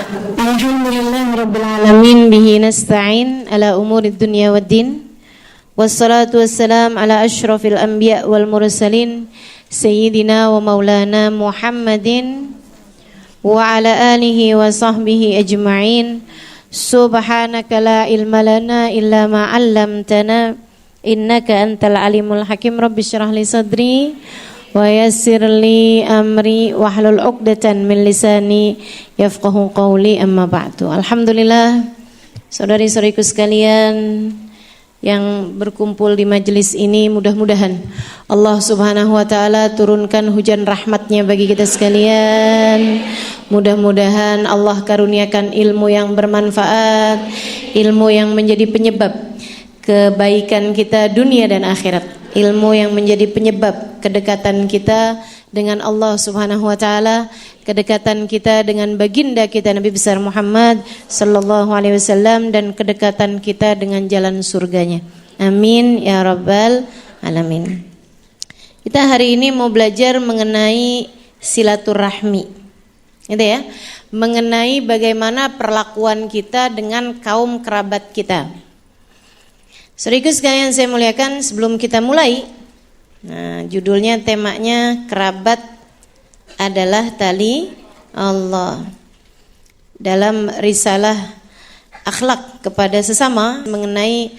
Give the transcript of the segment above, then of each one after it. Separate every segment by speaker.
Speaker 1: Alhamdulillahirrabbilalamin bihi nasta'in ala umurid dunya waddin. Wassalatu wassalam ala ashrafil anbiya wal mursalin sayyidina wa maulana Muhammadin wa ala alihi wa sahbihi ajma'in. Subhanaka la ilma lana illa ma 'allamtana innaka antal alimul hakim. Rabbi shrah li sadri wa yassir li amri wahlul 'uqdatan min lisani yafqahu qawli, amma ba'du. Alhamdulillah, saudari-saudariku sekalian yang berkumpul di majelis ini, mudah-mudahan Allah Subhanahu wa taala turunkan hujan rahmatnya bagi kita sekalian. Mudah-mudahan Allah karuniakan ilmu yang bermanfaat, ilmu yang menjadi penyebab kebaikan kita dunia dan akhirat, ilmu yang menjadi penyebab kedekatan kita dengan Allah Subhanahu wa taala, kedekatan kita dengan baginda kita Nabi besar Muhammad sallallahu alaihi wasallam, dan kedekatan kita dengan jalan surganya. Amin ya rabbal alamin. Kita hari ini mau belajar mengenai silaturahmi. Gitu ya. Mengenai bagaimana perlakuan kita dengan kaum kerabat kita. Saudaraku sekalian saya muliakan, sebelum kita mulai, judulnya, temanya kerabat adalah tali Allah. Dalam risalah akhlak kepada sesama, mengenai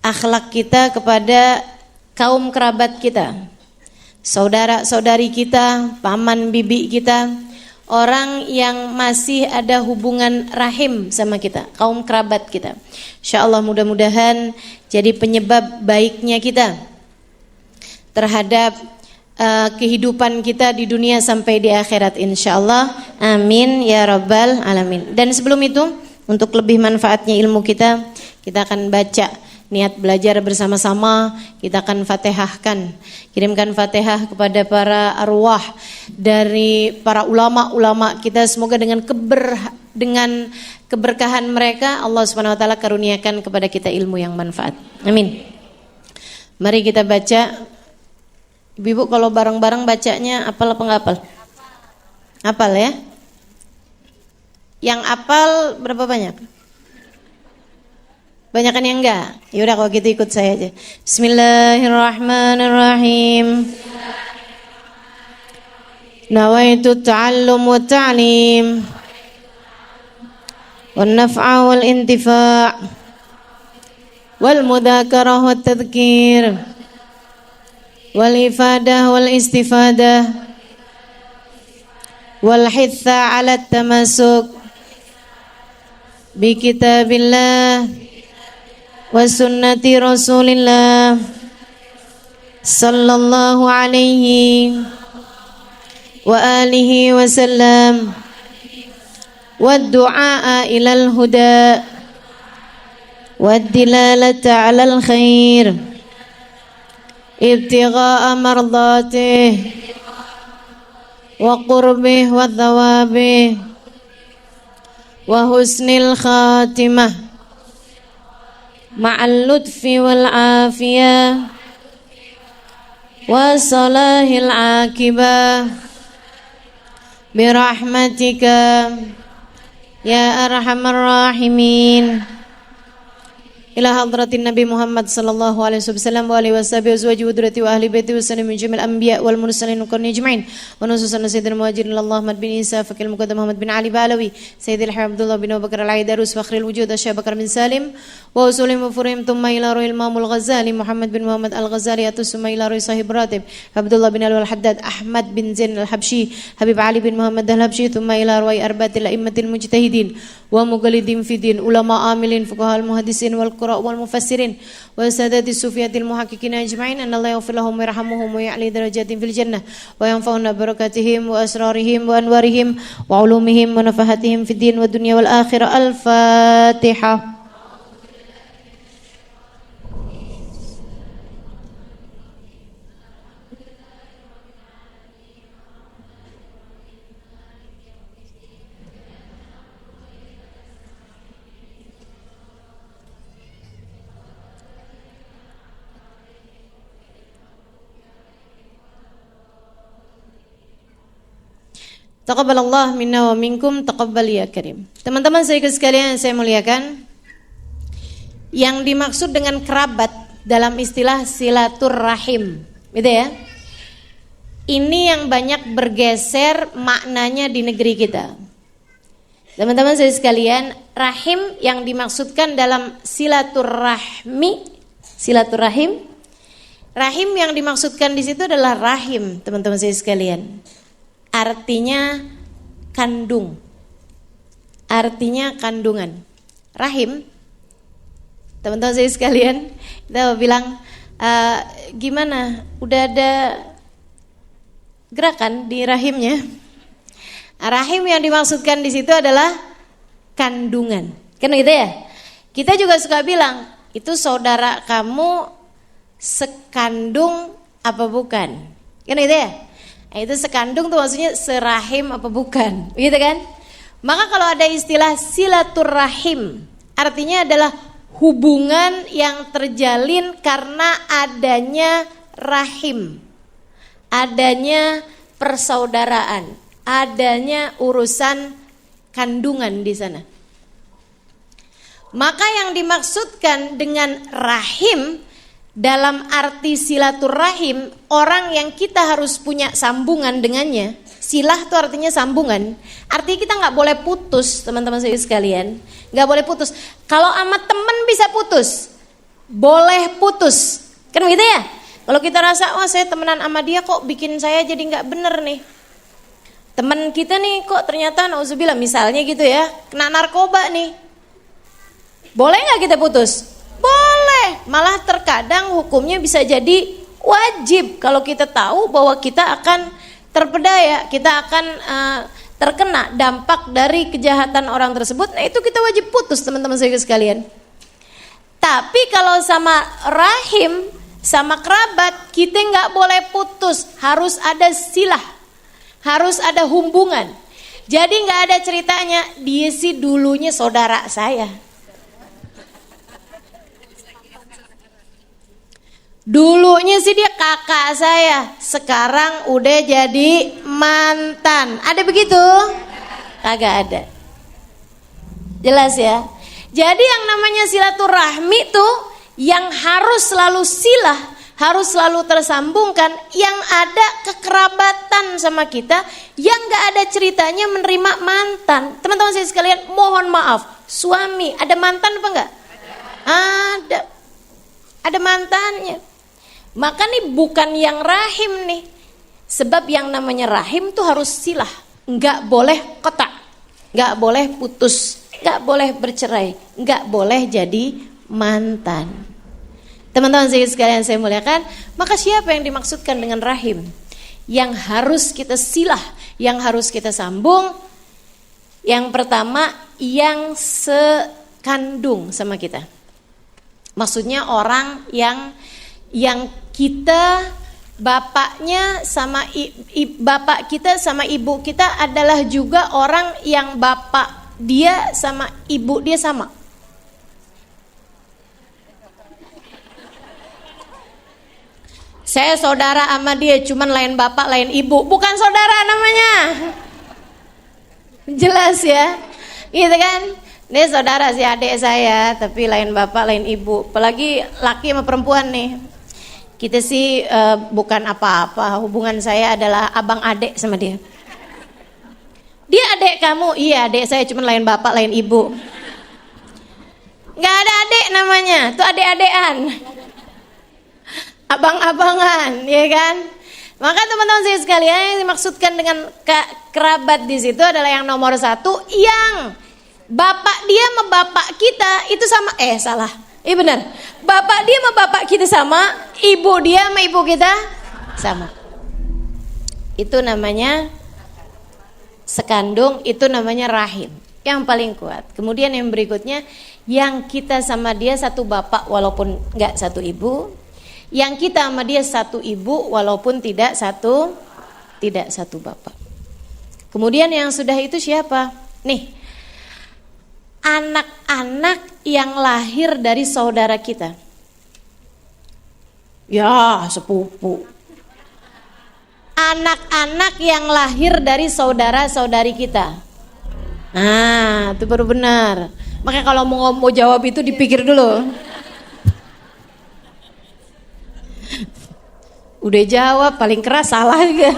Speaker 1: akhlak kita kepada kaum kerabat kita, saudara-saudari kita, paman bibi kita, orang yang masih ada hubungan rahim sama kita, kaum kerabat kita. InsyaAllah mudah-mudahan jadi penyebab baiknya kita terhadap kehidupan kita di dunia sampai di akhirat, insyaallah. Amin ya rabbal alamin. Dan sebelum itu, untuk lebih manfaatnya ilmu kita akan baca, niat belajar bersama-sama, kita akan fatihahkan, kirimkan fatihah kepada para arwah dari para ulama-ulama kita. Semoga dengan keberkahan mereka Allah Subhanahu wa taala karuniakan kepada kita ilmu yang manfaat. Amin. Mari kita baca. Ibu kalau bareng-bareng bacanya apal apa enggak apal? Apal ya? Yang apal berapa banyak? Banyakan yang enggak? Ya udah kalau gitu ikut saya aja. Bismillahirrahmanirrahim. Nawaitu ta'allum wa ta'lim wan naf'a wal intifa' wal mudzakarah wat tadhkir wal ifadah wal istifadah wal hitha 'ala tamasuk bi kitabillah wa sunnati rasulillah sallallahu alaihi wa alihi wa sallam wa du'a ilal huda wa dilalata 'alal khair ibtigha'a mardatih wa qurbih wa thawabih wa husnil khatimah ma'al lutfi wal afiyah wa salahil akibah birahmatika ya arhamar rahimin. Ila hadratin Nabi Muhammad sallallahu alaihi wasallam wa alihi washabihi wa azwajihi wa ahli baiti wa sallam min jamil anbiya wal mursalin wa qurni ajma'in wa nususan sayyidil muhajirin Allah Muhammad bin Isa fakil muqaddam Muhammad bin Ali Balawi sayyidil habib Abdullah bin Abu Bakar al-Aidarus fakhril wujud Syekh Bakar bin Salim wa usulim wa furim thumma ila ruhil Imam al-Ghazali Muhammad bin Muhammad al-Ghazali atusumma ila ruhi sahib ratib Abdullah bin al-Haddad Ahmad bin Zain al-Habsyi Habib Ali bin Muhammad al-Habsyi thumma ila ruhi arbatil a'immatil mujtahidin wa muqallidin fi din ulama amilin fuqaha al-muhaddisin wal wal mufassirin wa sadati sufiyatil muhaqqiqin ajma'in anallahu yaghfir lahum wa yarhamuhum wa ya'li darajatin fil jannah wa yanfa'una barakatihim wa asrarihim wa anwarihim wa ulumihim wa nafahatihim fid din wa dunya wal akhirah. Al-Fatihah. Taqabbalallah minna wa minkum, taqabbal ya karim. Teman-teman saya sekalian yang saya muliakan, yang dimaksud dengan kerabat dalam istilah silaturrahim, gitu ya. Ini yang banyak bergeser maknanya di negeri kita. Teman-teman saya sekalian, rahim yang dimaksudkan dalam silaturrahim, rahim yang dimaksudkan di situ adalah rahim, teman-teman saya sekalian. Artinya kandung, artinya kandungan. Rahim, teman-teman saya sekalian, kita bilang gimana? Udah ada gerakan di rahimnya. Rahim yang dimaksudkan di situ adalah kandungan. Kan gitu ya? Kita juga suka bilang, itu saudara kamu sekandung apa bukan? Kan gitu ya? Nah, itu sekandung tuh maksudnya serahim apa bukan? Begitu kan? Maka kalau ada istilah silaturrahim, artinya adalah hubungan yang terjalin karena adanya rahim, adanya persaudaraan, adanya urusan kandungan di sana. Maka yang dimaksudkan dengan rahim dalam arti silaturrahim, orang yang kita harus punya sambungan dengannya. Silah itu artinya sambungan. Artinya kita nggak boleh putus, teman-teman saya sekalian. Nggak boleh putus. Kalau sama teman bisa putus, boleh putus. Kan gitu ya? Kalau kita rasa, wah saya temenan sama dia kok bikin saya jadi nggak bener nih. Teman kita nih kok ternyata nauzubillah misalnya gitu ya, kena narkoba nih. Boleh nggak kita putus? Boleh, malah terkadang hukumnya bisa jadi wajib kalau kita tahu bahwa kita akan terpedaya, kita akan terkena dampak dari kejahatan orang tersebut. Nah itu kita wajib putus, teman-teman saya sekalian. Tapi kalau sama rahim, sama kerabat, kita nggak boleh putus, harus ada silah, harus ada hubungan. Jadi nggak ada ceritanya dia sih dulunya saudara saya. Dulunya sih dia kakak saya, sekarang udah jadi mantan. Ada begitu? Kagak ada. Jelas ya? Jadi yang namanya silaturahmi tuh yang harus selalu silah, harus selalu tersambungkan, yang ada kekerabatan sama kita, yang gak ada ceritanya menerima mantan. Teman-teman saya sekalian, mohon maaf, suami ada mantan apa enggak? Ada mantannya. Maka nih bukan yang rahim nih. Sebab yang namanya rahim tuh harus silah. Enggak boleh kotak, enggak boleh putus, enggak boleh bercerai, enggak boleh jadi mantan. Teman-teman sekalian saya muliakan, maka siapa yang dimaksudkan dengan rahim? Yang harus kita silah, yang harus kita sambung. Yang pertama, yang sekandung sama kita. Maksudnya orang yang kita bapaknya sama bapak kita sama ibu kita adalah juga orang yang bapak dia sama ibu dia sama. Saya saudara sama dia, cuman lain bapak lain ibu, bukan saudara namanya. Jelas ya, gitu kan? Ini saudara si adik saya, tapi lain bapak lain ibu. Apalagi laki sama perempuan nih. Kita sih bukan apa-apa, hubungan saya adalah abang adik sama dia. Dia adik kamu? Iya adik saya, cuma lain bapak lain ibu. Gak ada adik namanya, itu adik-adikan, abang-abangan, ya kan? Maka teman-teman saya sekalian, yang dimaksudkan dengan kerabat di situ adalah yang nomor satu, yang bapak dia sama bapak kita itu sama, salah. Iya benar. Bapak dia sama bapak kita sama, ibu dia sama ibu kita sama. Itu namanya sekandung, itu namanya rahim. Yang paling kuat. Kemudian yang berikutnya, yang kita sama dia satu bapak walaupun enggak satu ibu. Yang kita sama dia satu ibu walaupun tidak satu bapak. Kemudian yang sudah itu siapa? Nih, anak-anak yang lahir dari saudara kita. Ya, sepupu. anak-anak yang lahir dari saudara-saudari kita. Nah, itu baru benar. Makanya kalau mau jawab itu dipikir dulu. Udah jawab paling keras salah juga.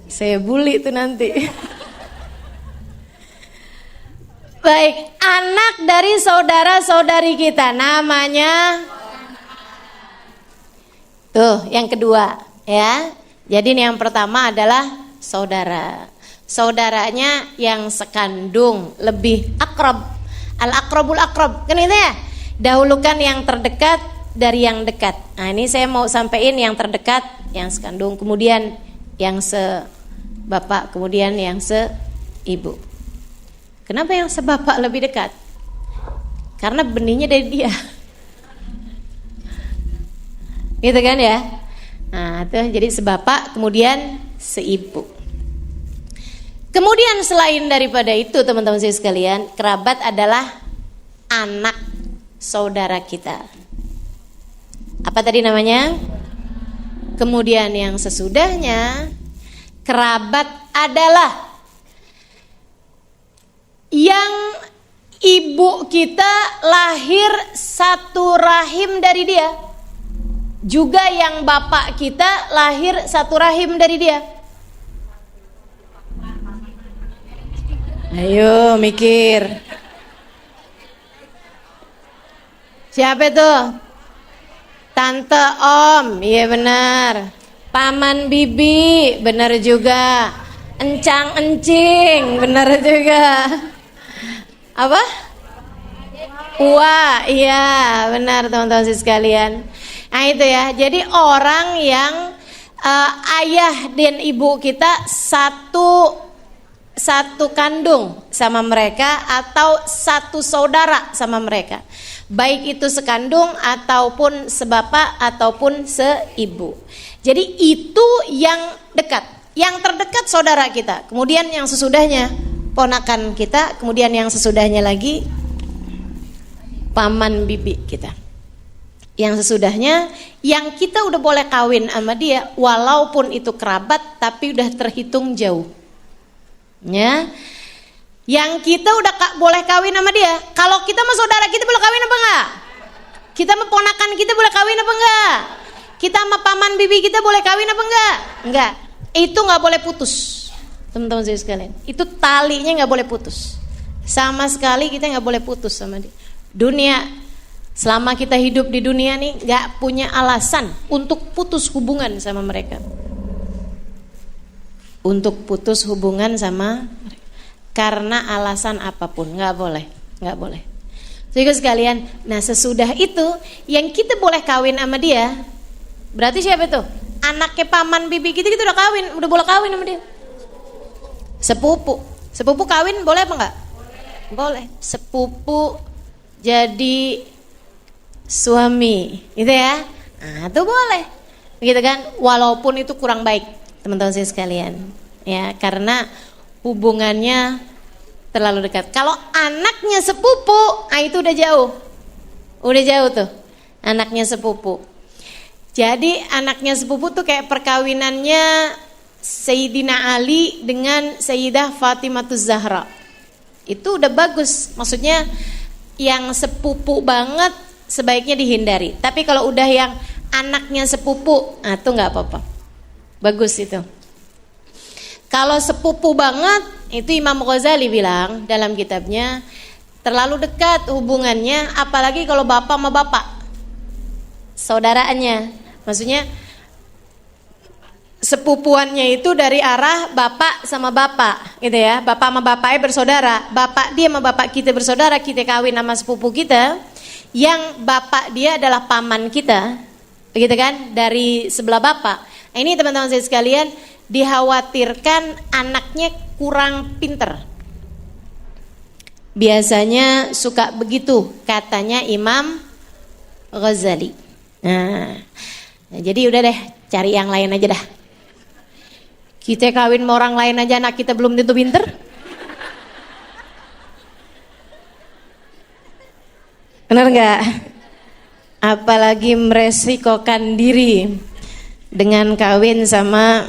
Speaker 1: Saya bully itu nanti. Baik, anak dari saudara-saudari kita namanya tuh yang kedua ya. Jadi yang pertama adalah saudara. Saudaranya yang sekandung, lebih akrab. Al-akrabul akrab. Kan itu ya? Dahulukan yang terdekat dari yang dekat. Nah, ini saya mau sampaikan yang terdekat, yang sekandung, kemudian yang sebapak, kemudian yang seibu. Kenapa yang sebapak lebih dekat? Karena benihnya dari dia. Gitu kan ya? Nah, itu jadi sebapak, kemudian seibu. Kemudian selain daripada itu teman-teman saya sekalian, kerabat adalah anak saudara kita. Apa tadi namanya? Kemudian yang sesudahnya, kerabat adalah yang ibu kita lahir satu rahim dari dia, juga yang bapak kita lahir satu rahim dari dia. Ayo mikir. Siapa itu? Tante, om, iya benar. Paman, bibi, benar juga. Encang, encing, benar juga. Apa? Wah, iya benar teman-teman sekalian. Nah itu ya, jadi orang yang ayah dan ibu kita satu kandung sama mereka atau satu saudara sama mereka, baik itu sekandung ataupun sebapak ataupun seibu. Jadi itu yang dekat, yang terdekat saudara kita. Kemudian yang sesudahnya ponakan kita, kemudian yang sesudahnya lagi paman bibi kita. Yang sesudahnya yang kita udah boleh kawin sama dia, walaupun itu kerabat tapi udah terhitung jauh. Ya. Yang kita udah boleh kawin sama dia. Kalau kita sama saudara kita boleh kawin apa enggak? Kita sama ponakan kita boleh kawin apa enggak? Kita sama paman bibi kita boleh kawin apa enggak? Enggak. Itu enggak boleh putus. Teman-teman saya sekalian, itu talinya nggak boleh putus, sama sekali kita nggak boleh putus sama dia. Dunia, selama kita hidup di dunia nih nggak punya alasan untuk putus hubungan sama mereka, untuk putus hubungan sama mereka, karena alasan apapun nggak boleh. Jadi sekalian, nah sesudah itu yang kita boleh kawin sama dia, berarti siapa itu? Anaknya paman bibi kita udah kawin, udah boleh kawin sama dia. Sepupu kawin boleh apa enggak? Boleh. Sepupu jadi suami, gitu ya. Nah, itu boleh. Begitu kan? Walaupun itu kurang baik, teman-teman saya sekalian. Ya, karena hubungannya terlalu dekat. Kalau anaknya sepupu, ah itu udah jauh. Udah jauh tuh. Anaknya sepupu. Jadi anaknya sepupu tuh kayak perkawinannya Sayyidina Ali dengan Sayyidah Fatimatuz Zahra. Itu udah bagus. Maksudnya yang sepupu banget sebaiknya dihindari. Tapi kalau udah yang anaknya sepupu, nah itu nggak apa-apa. Bagus itu. Kalau sepupu banget, itu Imam Ghazali bilang dalam kitabnya, terlalu dekat hubungannya, apalagi kalau bapak sama bapak, saudaraannya. Maksudnya sepupuannya itu dari arah bapak sama bapak, gitu ya. Bapak sama bapaknya bersaudara. Bapak dia sama bapak kita bersaudara, kita kawin sama sepupu kita, yang bapak dia adalah paman kita, begitu kan? Dari sebelah bapak. Nah, ini teman-teman saya sekalian, dikhawatirkan anaknya kurang pinter. Biasanya suka begitu, katanya Imam Ghazali. Nah, jadi udah deh, cari yang lain aja dah. Kita kawin sama orang lain aja anak kita belum tentu pinter. Benar nggak? Apalagi meresikokan diri dengan kawin sama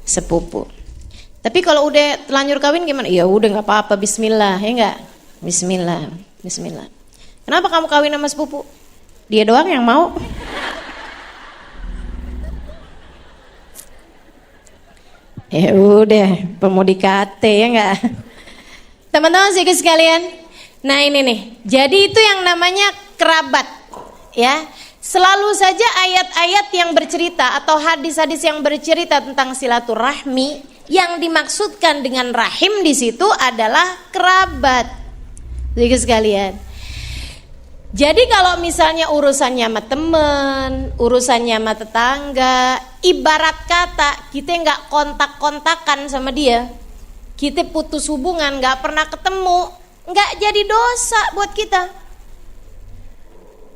Speaker 1: sepupu. Tapi kalau udah telanjur kawin gimana? Ya udah nggak apa-apa, Bismillah, ya nggak? Bismillah, Bismillah. Kenapa kamu kawin sama sepupu? Dia doang yang mau. Ya udah, pemudi KT ya nggak? Teman-teman sekalian, nah ini nih, jadi itu yang namanya kerabat, ya. Selalu saja ayat-ayat yang bercerita atau hadis-hadis yang bercerita tentang silaturahmi, yang dimaksudkan dengan rahim di situ adalah kerabat. Jadi sekalian. Jadi kalau misalnya urusannya sama temen, urusannya sama tetangga, ibarat kata kita nggak kontak-kontakan sama dia, kita putus hubungan, nggak pernah ketemu, nggak jadi dosa buat kita.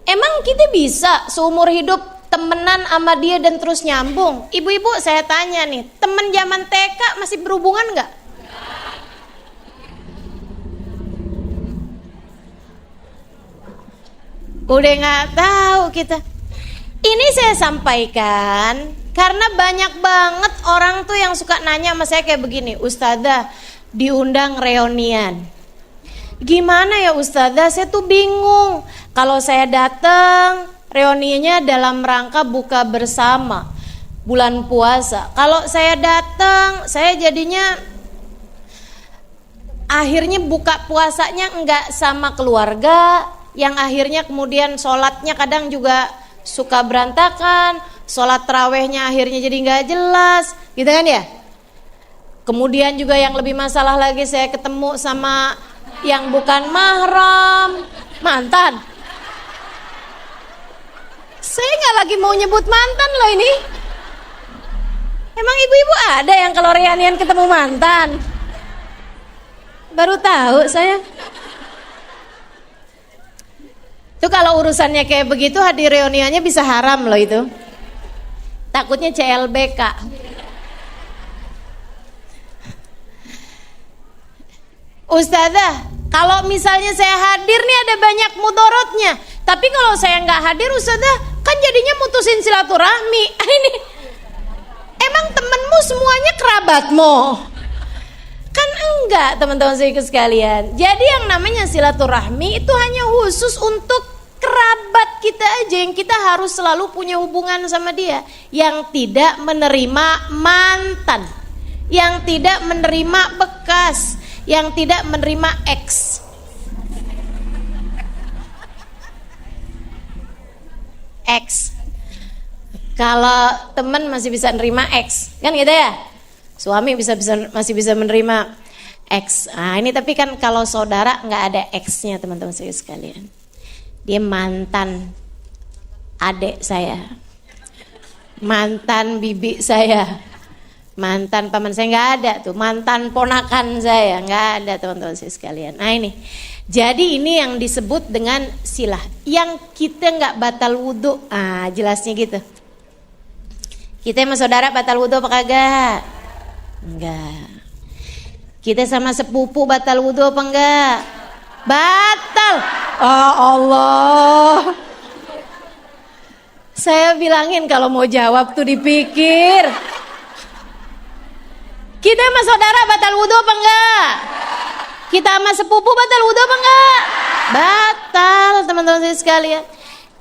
Speaker 1: Emang kita bisa seumur hidup temenan sama dia dan terus nyambung? Ibu-ibu saya tanya nih, temen zaman TK masih berhubungan nggak? Udah nggak tahu kita. Ini saya sampaikan karena banyak banget orang tuh yang suka nanya sama saya kayak begini, Ustadzah diundang reunian. Gimana ya Ustadzah, saya tuh bingung. Kalau saya datang reuniannya dalam rangka buka bersama bulan puasa. Kalau saya datang, saya jadinya akhirnya buka puasanya enggak sama keluarga, yang akhirnya kemudian sholatnya kadang juga suka berantakan, sholat tarawehnya akhirnya jadi enggak jelas, gitu kan ya. Kemudian juga yang lebih masalah lagi, saya ketemu sama yang bukan mahram, mantan. Saya nggak lagi mau nyebut mantan loh ini. Emang ibu-ibu ada yang kalau reunian ketemu mantan? Baru tahu saya. Tuh kalau urusannya kayak begitu, hadir reuniannya bisa haram loh itu. Takutnya CLBK. Ustadzah, kalau misalnya saya hadir nih ada banyak mudorotnya. Tapi kalau saya nggak hadir, Ustadzah, kan jadinya mutusin silaturahmi. Ini emang temenmu semuanya kerabatmu? Kan enggak, teman-teman sekalian. Jadi yang namanya silaturahmi itu hanya khusus untuk kerabat kita aja, yang kita harus selalu punya hubungan sama dia, yang tidak menerima mantan, yang tidak menerima bekas, yang tidak menerima ex. X. Kalau teman masih bisa nerima X, kan gitu ya. Suami masih bisa menerima X. Nah ini tapi kan kalau saudara nggak ada X-nya, teman-teman sekalian. Dia mantan adik saya, mantan bibi saya, mantan paman saya, nggak ada tuh. Mantan ponakan saya nggak ada, teman-teman sekalian. Nah ini. Jadi ini yang disebut dengan silah. Yang kita nggak batal wudhu, jelasnya gitu. Kita sama saudara batal wudhu apa kagak? Enggak. Kita sama sepupu batal wudhu apa enggak? Batal. Oh Allah. Saya bilangin kalau mau jawab tuh dipikir. Kita sama saudara batal wudhu apa enggak? Kita sama sepupu batal wudhu apa enggak? Batal, teman-teman saya sekalian.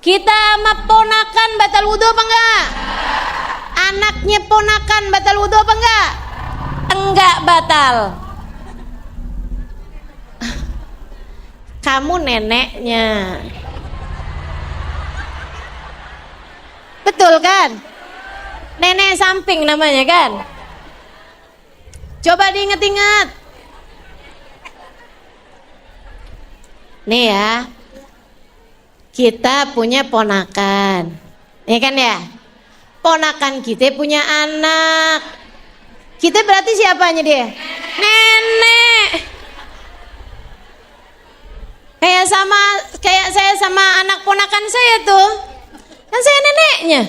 Speaker 1: Kita sama ponakan batal wudhu apa enggak? Anaknya ponakan batal wudhu apa enggak? Enggak batal. Kamu neneknya. Betul kan? Nenek samping namanya kan? Coba diingat-ingat. Nih ya, kita punya ponakan, ya kan ya? Ponakan kita punya anak. Kita berarti siapanya dia? Nenek. Kayak saya sama anak ponakan saya tuh, kan saya neneknya.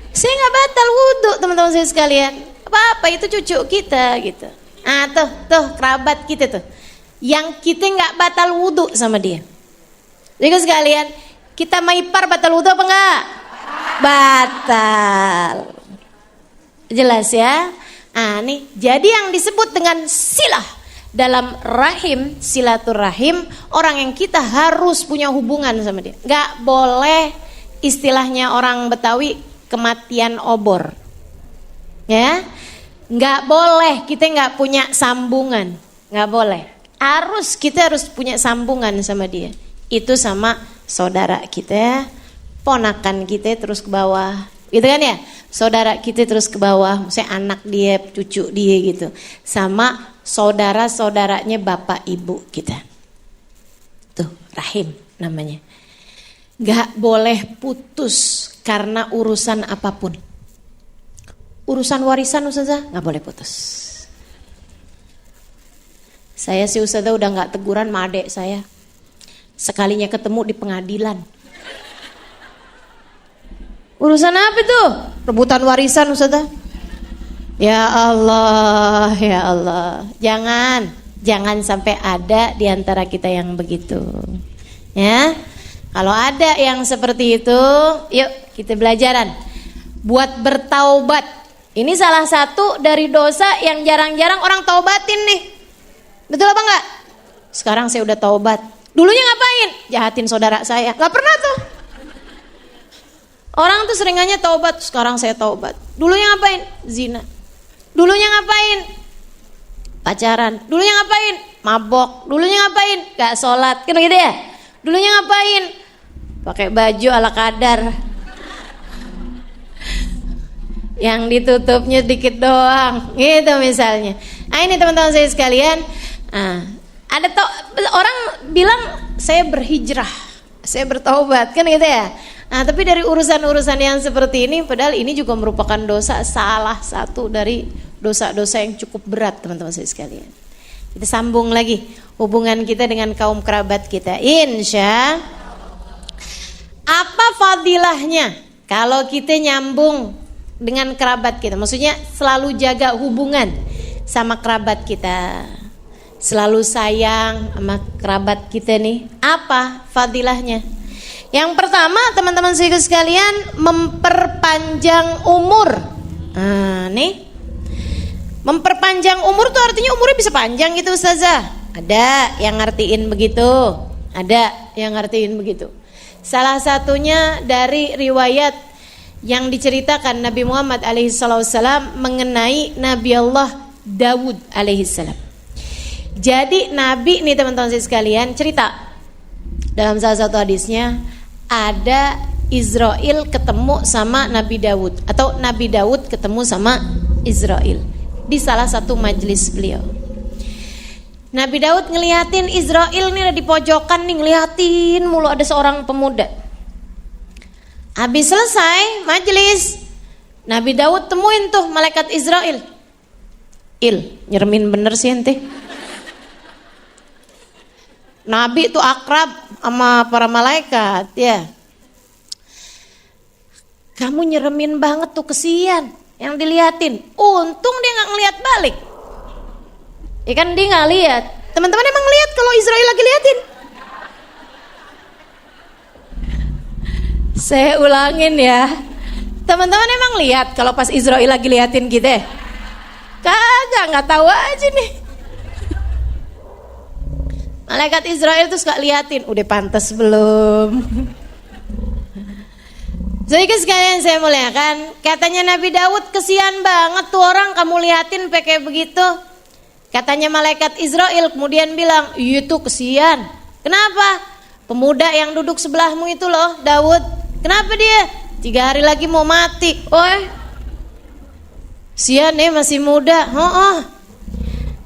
Speaker 1: Saya nggak batal wudhu, teman-teman saya sekalian. Apa itu cucu kita gitu. Tuh kerabat kita tuh, yang kita nggak batal wudhu sama dia. Jadi sekalian, kita maipar batal wudhu apa enggak? Batal. Jelas ya? Nih, jadi yang disebut dengan silah dalam rahim, silaturahim, orang yang kita harus punya hubungan sama dia. Gak boleh istilahnya orang Betawi kematian obor. Ya, gak boleh kita gak punya sambungan. Gak boleh. Kita harus punya sambungan sama dia. Itu sama saudara kita, ponakan kita terus ke bawah, gitu kan ya? Saudara kita terus ke bawah, misalnya anak dia, cucu dia gitu. Sama saudara-saudaranya bapak ibu kita. Tuh, rahim namanya. Gak boleh putus karena urusan apapun. Urusan warisan Ustazah, gak boleh putus. Saya sih Ustazah udah gak teguran sama adek saya. Sekalinya ketemu di pengadilan. Urusan apa tuh? Rebutan warisan Ustazah. Ya Allah, ya Allah. Jangan sampai ada di antara kita yang begitu. Ya. Kalau ada yang seperti itu, yuk kita belajaran buat bertaubat. Ini salah satu dari dosa yang jarang-jarang orang taubatin nih. Betul apa enggak? Sekarang saya udah taubat. Dulunya ngapain? Jahatin saudara saya. Gak pernah tuh. Orang tuh seringannya taubat, sekarang saya taubat. Dulunya ngapain? Zina. Dulunya ngapain? Pacaran. Dulunya ngapain? Mabok. Dulunya ngapain? Gak sholat. Kan gitu ya? Dulunya ngapain? Pakai baju ala kadar. Yang ditutupnya dikit doang. Gitu misalnya. Nah ini teman-teman saya sekalian. Ada orang bilang saya berhijrah, saya bertaubat. Kan gitu ya? Nah, tapi dari urusan-urusan yang seperti ini, padahal ini juga merupakan dosa, salah satu dari dosa-dosa yang cukup berat teman-teman saya sekalian. Kita sambung lagi hubungan kita dengan kaum kerabat kita. Insya apa fadilahnya kalau kita nyambung dengan kerabat kita? Maksudnya selalu jaga hubungan sama kerabat kita, selalu sayang sama kerabat kita nih. Apa fadilahnya? Yang pertama teman-teman sekalian, memperpanjang umur. Nih, memperpanjang umur tuh artinya umurnya bisa panjang gitu Ustazah. Ada yang ngertiin begitu, ada yang ngertiin begitu. Salah satunya dari riwayat yang diceritakan Nabi Muhammad alaihissalam mengenai Nabi Allah Dawud alaihissalam. Jadi Nabi nih teman-teman sekalian cerita dalam salah satu hadisnya, ada Israel ketemu sama Nabi Daud, atau Nabi Daud ketemu sama Israel di salah satu majelis beliau. Nabi Daud ngeliatin Israel nih di pojokan nih, ngeliatin mulu ada seorang pemuda. Habis selesai majelis, Nabi Daud temuin tuh malaikat Israel. Nyeremin bener sih ente. Nabi itu akrab sama para malaikat ya. Kamu nyeremin banget tuh, kesian yang diliatin. Untung dia gak ngeliat balik. Ya kan dia gak lihat. Teman-teman emang ngeliat kalau Israel lagi liatin? Saya ulangin ya. Teman-teman emang lihat kalau pas Israel lagi liatin kita? Kagak, gak tahu aja nih. Malaikat Israel tuh suka liatin, udah pantas belum? Jadi sekalian saya muliakan, katanya Nabi Daud, kesian banget tuh orang kamu liatin pakai begitu. Katanya malaikat Israel kemudian bilang, iya tuh kesian. Kenapa? Pemuda yang duduk sebelahmu itu loh, Daud. Kenapa dia? 3 hari lagi mau mati. Kesian nih masih muda.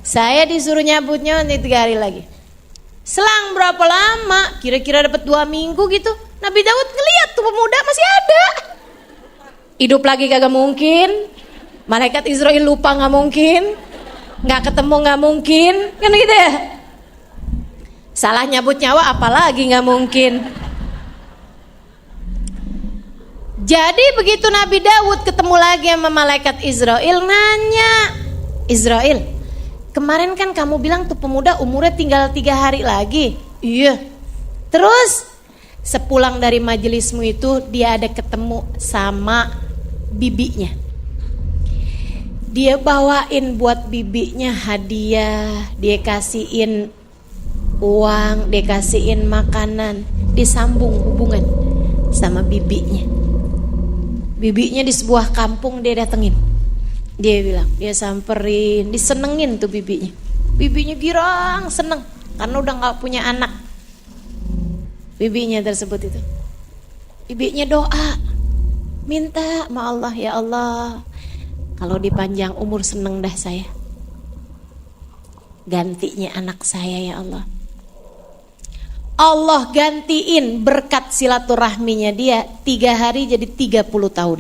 Speaker 1: Saya disuruh nyabutnya nanti 3 hari lagi. Selang berapa lama? Kira-kira dapat 2 minggu gitu. Nabi Daud ngeliat tuh pemuda masih ada. Hidup lagi kagak mungkin. Malaikat Israel lupa gak mungkin. Gak ketemu gak mungkin. Kan gitu ya. Salah nyabut nyawa apalagi gak mungkin. Jadi begitu Nabi Daud ketemu lagi sama malaikat Israel, nanya, Israel, kemarin kan kamu bilang tuh pemuda umurnya tinggal 3 hari lagi. Iya. Terus sepulang dari majelismu itu dia ada ketemu sama bibinya. Dia bawain buat bibinya hadiah, dia kasihin uang, dia kasihin makanan, disambung hubungan sama bibinya. Bibinya di sebuah kampung dia datengin. Dia bilang, dia samperin, disenengin tuh bibinya. Bibinya girang, seneng karena udah gak punya anak. Bibinya tersebut itu. Bibinya doa, minta sama Allah, ya Allah, kalau dipanjang umur seneng dah saya. Gantinya anak saya ya Allah. Allah gantiin berkat silaturahminya dia 3 hari jadi 30 tahun.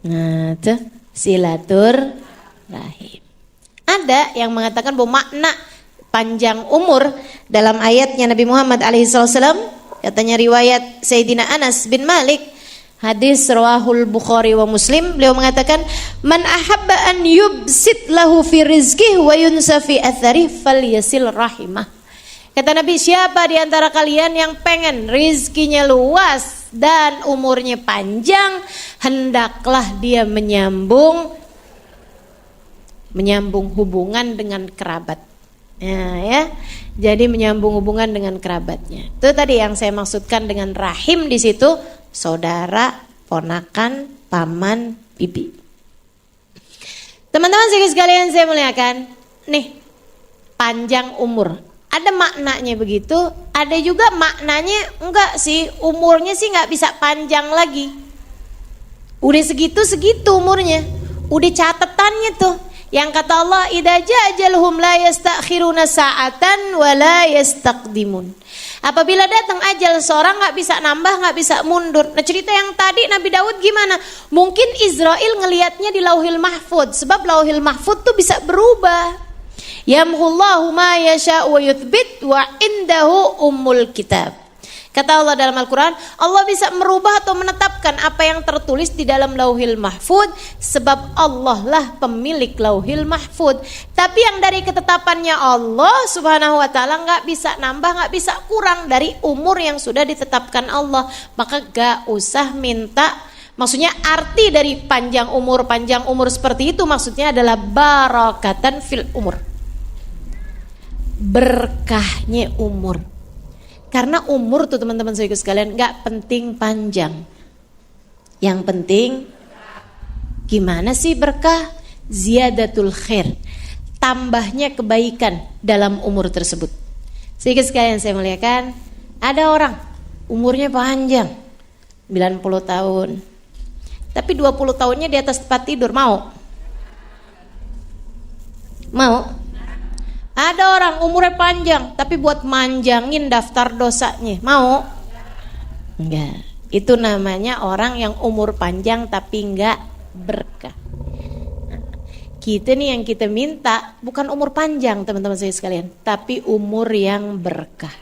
Speaker 1: Nah tuh silaturahim. Ada yang mengatakan bahwa makna panjang umur dalam ayatnya Nabi Muhammad alaihissalam, katanya riwayat Sayyidina Anas bin Malik, hadis rawahul Bukhari wa Muslim, beliau mengatakan, man ahabba an yubsit lahu fi rizqihi wa yunsa fi athari falyasil rahimah. Kata Nabi, siapa di antara kalian yang pengen rizkinya luas dan umurnya panjang, hendaklah dia menyambung hubungan dengan kerabat. Ya. Jadi menyambung hubungan dengan kerabatnya. Itu tadi yang saya maksudkan dengan rahim di situ, saudara, ponakan, paman, bibi. Teman-teman sekalian saya muliakan, nih panjang umur. Ada maknanya begitu, ada juga maknanya enggak sih, umurnya sih enggak bisa panjang lagi. Udah segitu umurnya, udah catatannya tuh. Yang kata Allah, idza ja'ajaluhum la yastakhiruna sa'atan wa la yastaqdimun. Apabila datang ajal seorang nggak bisa nambah, nggak bisa mundur. Nah cerita yang tadi Nabi Daud gimana? Mungkin Israel ngelihatnya di Lauhil Mahfud, sebab Lauhil Mahfud tuh bisa berubah. Yamhullahu ma yasha'u wa yuthbit wa indahu ummul kitab. Kata Allah dalam Al-Quran, Allah bisa merubah atau menetapkan apa yang tertulis di dalam Lauhil Mahfud, sebab Allah lah pemilik Lauhil Mahfud. Tapi yang dari ketetapannya Allah Subhanahu wa ta'ala gak bisa nambah, gak bisa kurang dari umur yang sudah ditetapkan Allah. Maka gak usah minta, maksudnya arti dari panjang umur seperti itu maksudnya adalah barakatan fil umur, berkahnya umur. Karena umur tuh teman-teman saya sekalian gak penting panjang. Yang penting gimana sih berkah? Ziyadatul khair, tambahnya kebaikan dalam umur tersebut. Saya sekalian saya muliakan, ada orang umurnya panjang 90 tahun, tapi 20 tahunnya di atas tempat tidur, mau? Ada orang umurnya panjang tapi buat manjangin daftar dosanya, mau? Enggak. Itu namanya orang yang umur panjang tapi enggak berkah. Kita nih yang kita minta bukan umur panjang teman-teman saya sekalian, tapi umur yang berkah.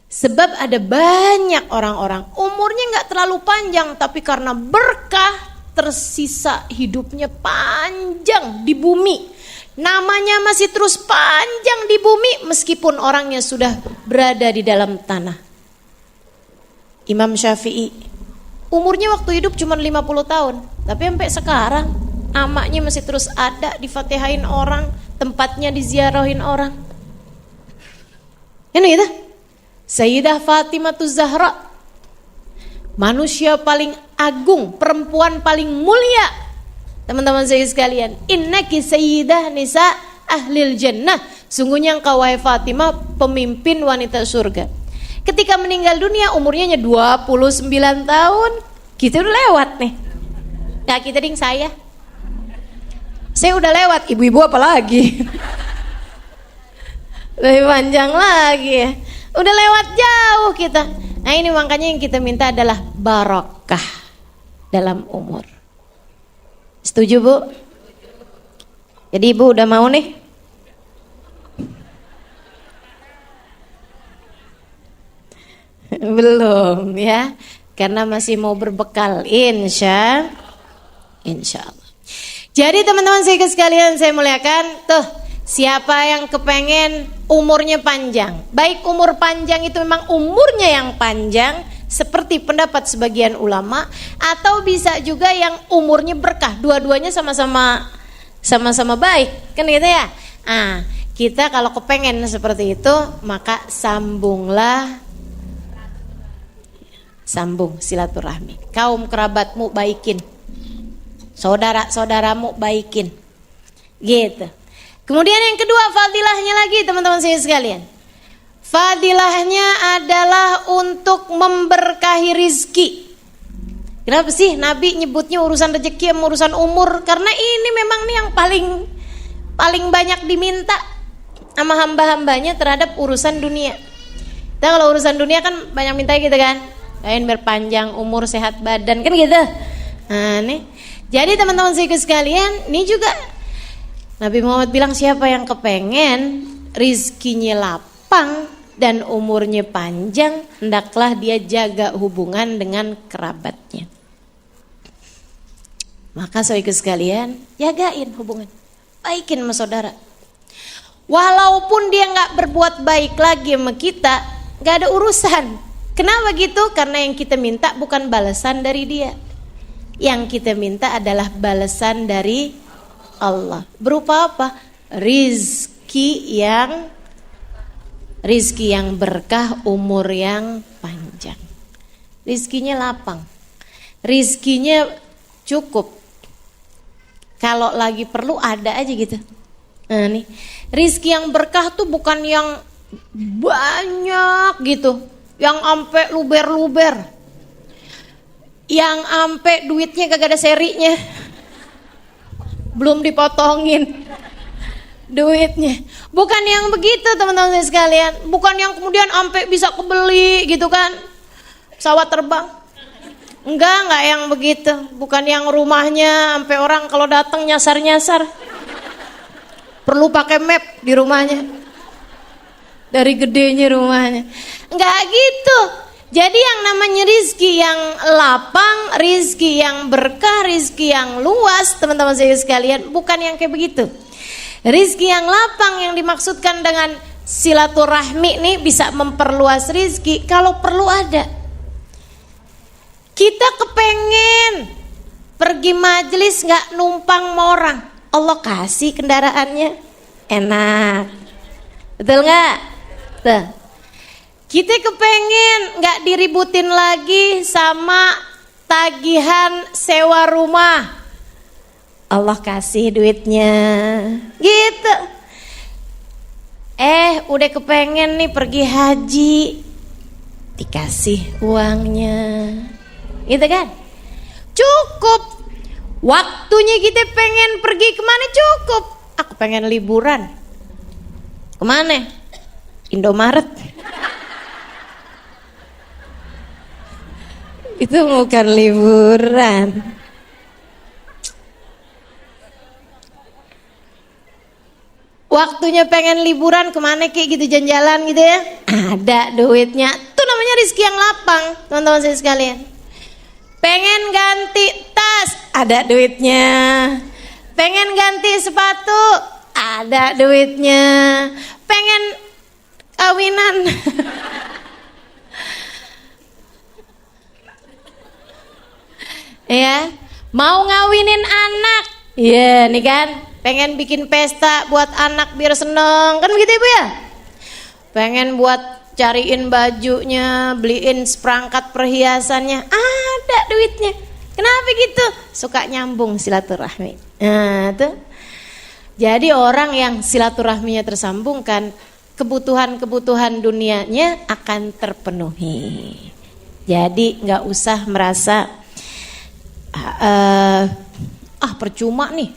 Speaker 1: Sebab ada banyak orang-orang umurnya enggak terlalu panjang, tapi karena berkah tersisa hidupnya panjang di bumi. Namanya masih terus panjang di bumi meskipun orangnya sudah berada di dalam tanah. Imam Syafi'i umurnya waktu hidup cuma 50 tahun, tapi sampai sekarang amaknya masih terus ada, difatihain orang, tempatnya diziarahin orang. Ini gitu. Sayyidah Fatimahuz Zahra, manusia paling agung, perempuan paling mulia. Teman-teman saya sekalian, innaki sayyidah nisa ahlil jannah. Sungguhnya engkau wahai Fatimah pemimpin wanita surga. Ketika meninggal dunia umurnya 29 tahun. Kita udah lewat nih. Nah kita ding saya udah lewat, ibu-ibu apa lagi? Lebih panjang lagi ya. Udah lewat jauh kita. Nah ini makanya yang kita minta adalah barakah dalam umur. Setuju Bu? Jadi Ibu udah mau nih? Belum ya, karena masih mau berbekal insya Allah. Jadi teman-teman saya sekalian saya muliakan, tuh siapa yang kepengen umurnya panjang, baik umur panjang itu memang umurnya yang panjang, seperti pendapat sebagian ulama, atau bisa juga yang umurnya berkah, dua-duanya sama-sama baik, kan gitu ya. Kita kalau kepengen seperti itu, maka sambung silaturahmi. Kaum kerabatmu baikin, saudara-saudaramu baikin, gitu. Kemudian yang kedua fadilahnya lagi teman-teman saya sekalian. Fadilahnya adalah untuk memberkahi rizki. Kenapa sih Nabi nyebutnya urusan rezeki sama urusan umur? Karena ini memang nih yang paling banyak diminta sama hamba-hambanya terhadap urusan dunia. Kita kalau urusan dunia kan banyak minta gitu kan, pengen berpanjang umur, sehat badan, kan gitu. Nih. Jadi teman-teman saya sekalian, ini juga Nabi Muhammad bilang siapa yang kepengen rizkinya lapang dan umurnya panjang, hendaklah dia jaga hubungan dengan kerabatnya. Maka saudara sekalian, jagain hubungan, baikin sama saudara. Walaupun dia gak berbuat baik lagi sama kita, gak ada urusan. Kenapa gitu? Karena yang kita minta bukan balasan dari dia. Yang kita minta adalah balasan dari Allah. Berupa apa? Rizki yang berkah, umur yang panjang. Rizkinya lapang, rizkinya cukup. Kalau lagi perlu ada aja gitu. Nah nih, rizki yang berkah tuh bukan yang banyak gitu, yang ampe luber-luber, yang ampe duitnya kagak ada serinya, belum dipotongin duitnya. Bukan yang begitu teman-teman sekalian. Bukan yang kemudian ampe bisa kebeli gitu kan, pesawat terbang. Enggak yang begitu. Bukan yang rumahnya ampe orang kalau datang nyasar-nyasar, perlu pakai map di rumahnya, dari gedenya rumahnya. Enggak gitu. Jadi yang namanya rizki yang lapang, rizki yang berkah, rizki yang luas teman-teman saya sekalian, bukan yang kayak begitu. Rizki yang lapang yang dimaksudkan dengan silaturahmi nih bisa memperluas rizki kalau perlu ada. Kita kepengen pergi majelis gak numpang sama orang, Allah kasih kendaraannya, enak, betul gak? Tuh. Kita kepengen gak diributin lagi sama tagihan sewa rumah, Allah kasih duitnya, gitu. Udah kepengen nih pergi haji, dikasih uangnya, gitu kan? Cukup. Waktunya kita pengen pergi kemana cukup. Aku pengen liburan, kemana? Indomaret. Itu bukan liburan. Waktunya pengen liburan kemana kayak gitu, jalan-jalan gitu ya, ada duitnya. Itu namanya rizki yang lapang teman-teman saya sekalian. Pengen ganti tas, ada duitnya. Pengen ganti sepatu, ada duitnya. Pengen kawinan ya, mau ngawinin anak, ya nih kan, pengen bikin pesta buat anak biar seneng, kan begitu ibu ya? Pengen buat cariin bajunya, beliin seperangkat perhiasannya, ada duitnya. Kenapa gitu? Suka nyambung silaturahmi. Nah tuh, jadi orang yang silaturahminya tersambungkan, kebutuhan-kebutuhan dunianya akan terpenuhi. Jadi nggak usah merasa percuma nih,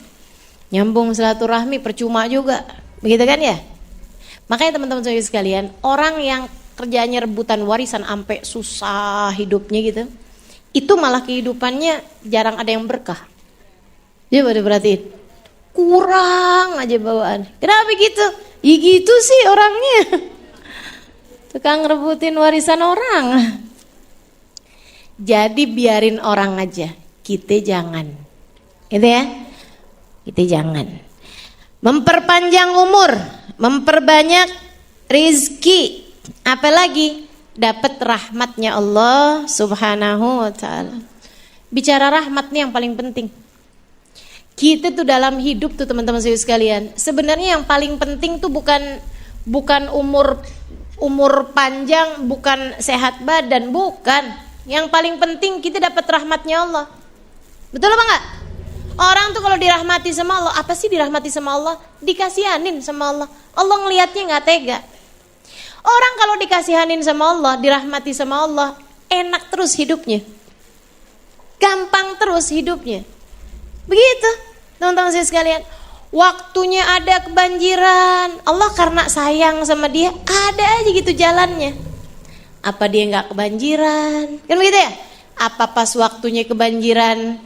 Speaker 1: nyambung silaturahmi percuma juga, begitu kan ya? Makanya teman-teman saya sekalian, orang yang kerjanya rebutan warisan ampe susah hidupnya gitu, itu malah kehidupannya jarang ada yang berkah. Coba diperhatiin, kurang aja bawaan. Kenapa gitu? Ya gitu sih orangnya, tukang rebutin warisan orang. Jadi biarin orang aja, kita jangan, gitu ya, kita jangan. Memperpanjang umur, memperbanyak rizki, apalagi dapat rahmatnya Allah Subhanahu wa taala. Bicara rahmat nih yang paling penting. Kita tuh dalam hidup tuh teman-teman sekalian, sebenarnya yang paling penting tuh bukan umur panjang, bukan sehat badan, bukan. Yang paling penting kita dapat rahmatnya Allah. Betul apa enggak? Orang tuh kalau dirahmati sama Allah, apa sih dirahmati sama Allah? Dikasihanin sama Allah. Allah ngelihatnya nggak tega. Orang kalau dikasihanin sama Allah, dirahmati sama Allah, enak terus hidupnya. Gampang terus hidupnya. Begitu, teman-teman saya sekalian. Waktunya ada kebanjiran, Allah karena sayang sama dia, ada aja gitu jalannya. Apa dia nggak kebanjiran? Kan begitu ya? Apa pas waktunya kebanjiran?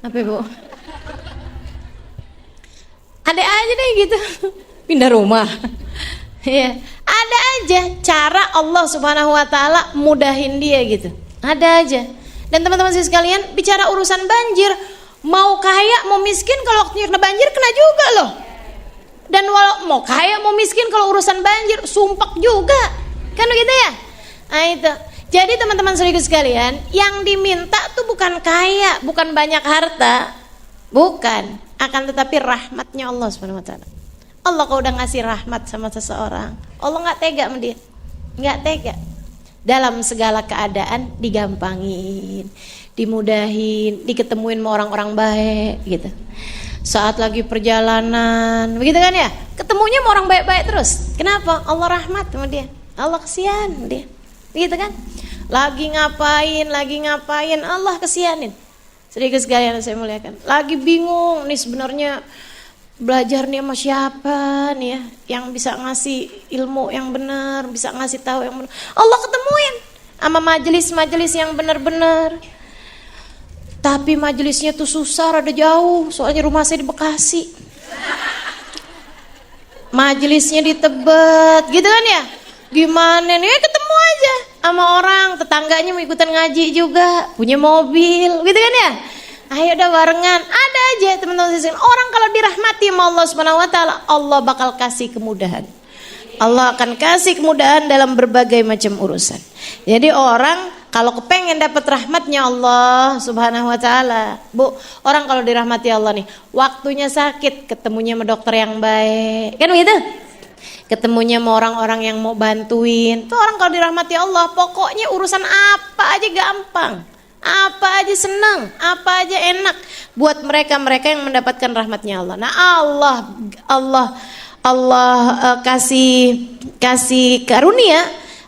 Speaker 1: Apa Bu? Ada aja deh gitu. Pindah rumah. Ya, ada aja cara Allah Subhanahu wa taala mudahin dia gitu. Ada aja. Dan teman-teman sekalian, bicara urusan banjir, mau kaya mau miskin kalau waktunya kena banjir kena juga loh. Dan walau mau kaya mau miskin kalau urusan banjir sumpek juga. Kan begitu ya? Nah itu. Jadi teman-teman sekalian, yang diminta tuh bukan kaya, bukan banyak harta. Bukan, akan tetapi rahmatnya Allah Subhanahu wa taala. Allah kalau udah ngasih rahmat sama seseorang, Allah nggak tega sama dia. Nggak tega. Dalam segala keadaan digampangin, dimudahin, diketemuin sama orang-orang baik gitu. Saat lagi perjalanan, begitu kan ya? Ketemunya sama orang baik-baik terus. Kenapa? Allah rahmat sama dia. Allah kesian sama dia. Begitu kan? Lagi ngapain, Allah kesianin. Sedikit sekalian saya muliakan. Lagi bingung nih sebenarnya belajar nih sama siapa nih ya, yang bisa ngasih ilmu yang benar, bisa ngasih tahu yang benar. Allah ketemuin sama majelis-majelis yang benar-benar. Tapi majelisnya tuh susah, rada jauh, soalnya rumah saya di Bekasi. Majelisnya di Tebet, gitu kan ya? Gimana nih? Ketemu aja sama orang, tetangganya mau ikutan ngaji juga, punya mobil, gitu kan ya? Ayo udah barengan, ada aja teman-teman sekalian. Orang kalau dirahmati sama Allah Subhanahu wa taala, Allah bakal kasih kemudahan. Allah akan kasih kemudahan dalam berbagai macam urusan. Jadi orang kalau kepengen dapat rahmatnya Allah Subhanahu wa taala, Bu, orang kalau dirahmati Allah nih, waktunya sakit ketemunya sama dokter yang baik. Kan begitu? Ketemunya sama orang-orang yang mau bantuin. Tuh orang kalau dirahmati Allah, pokoknya urusan apa aja gampang. Apa aja senang, apa aja enak buat mereka-mereka yang mendapatkan rahmatnya Allah. Nah Allah kasih karunia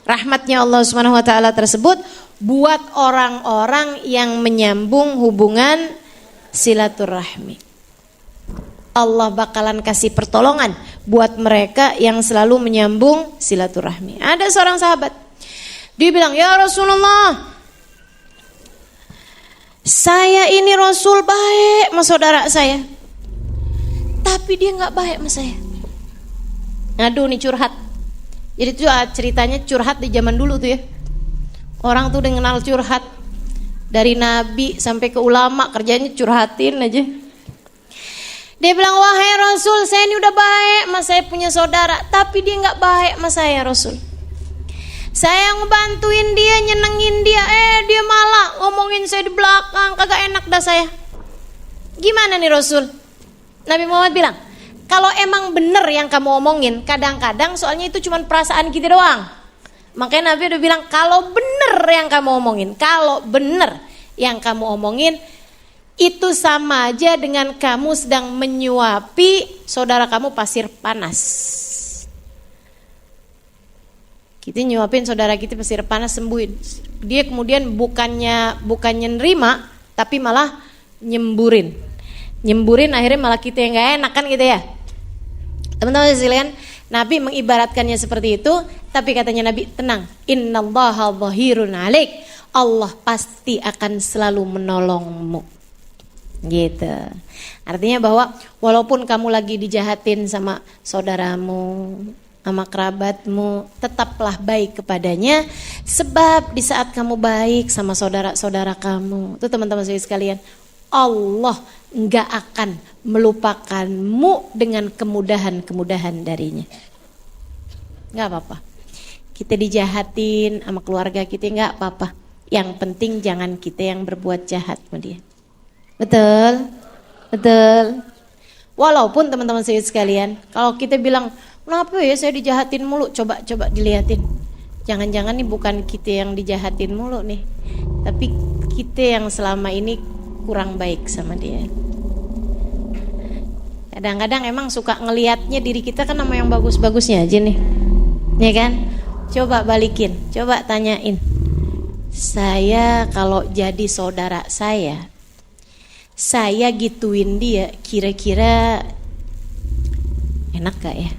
Speaker 1: rahmatnya Allah Subhanahu wa taala tersebut buat orang-orang yang menyambung hubungan silaturahmi. Allah bakalan kasih pertolongan buat mereka yang selalu menyambung silaturahmi. Ada seorang sahabat, dia bilang, "Ya Rasulullah, saya ini Rasul baik sama saudara saya, tapi dia nggak baik sama saya." Aduh, nih curhat. Jadi tuh ceritanya curhat di zaman dulu tuh ya. Orang tuh udah kenal curhat dari Nabi sampai ke ulama, kerjanya curhatin aja. Dia bilang, "Wahai Rasul, saya ini udah baik sama saya punya saudara, tapi dia nggak baik sama saya Rasul. Saya ngebantuin dia, nyenengin dia, dia malah ngomongin saya di belakang, kagak enak dah saya. Gimana nih Rasul?" Nabi Muhammad bilang, "Kalau emang bener yang kamu omongin, kadang-kadang soalnya itu cuma perasaan kita doang." Makanya Nabi udah bilang, kalau bener yang kamu omongin, itu sama aja dengan kamu sedang menyuapi saudara kamu pasir panas. Kita nyuapin saudara kita pasir panas, sembuhin. Dia kemudian bukannya nerima, tapi malah nyemburin. Akhirnya malah kita yang gak enak kan gitu ya. Teman-teman sekalian, Nabi mengibaratkannya seperti itu, tapi katanya Nabi, tenang, innallaha dhahirun 'alaik. Allah pasti akan selalu menolongmu. Gitu. Artinya bahwa walaupun kamu lagi dijahatin sama saudaramu, sama kerabatmu, tetaplah baik kepadanya, sebab di saat kamu baik sama saudara-saudara kamu, itu teman-teman sekalian, Allah enggak akan melupakanmu dengan kemudahan-kemudahan darinya. Enggak apa-apa. kita dijahatin sama keluarga kita, nggak apa-apa. Yang penting jangan kita yang berbuat jahat sama dia. Betul? Betul. Walaupun teman-teman saya sekalian, kalau kita bilang, kenapa ya saya dijahatin mulu? Coba dilihatin. Jangan-jangan nih bukan kita yang dijahatin mulu nih, tapi kita yang selama ini kurang baik sama dia. Kadang-kadang emang suka ngelihatnya diri kita kan sama yang bagus-bagusnya aja nih, ya kan? Coba balikin, coba tanyain. Saya kalau jadi saudara saya gituin dia, kira-kira enak gak ya?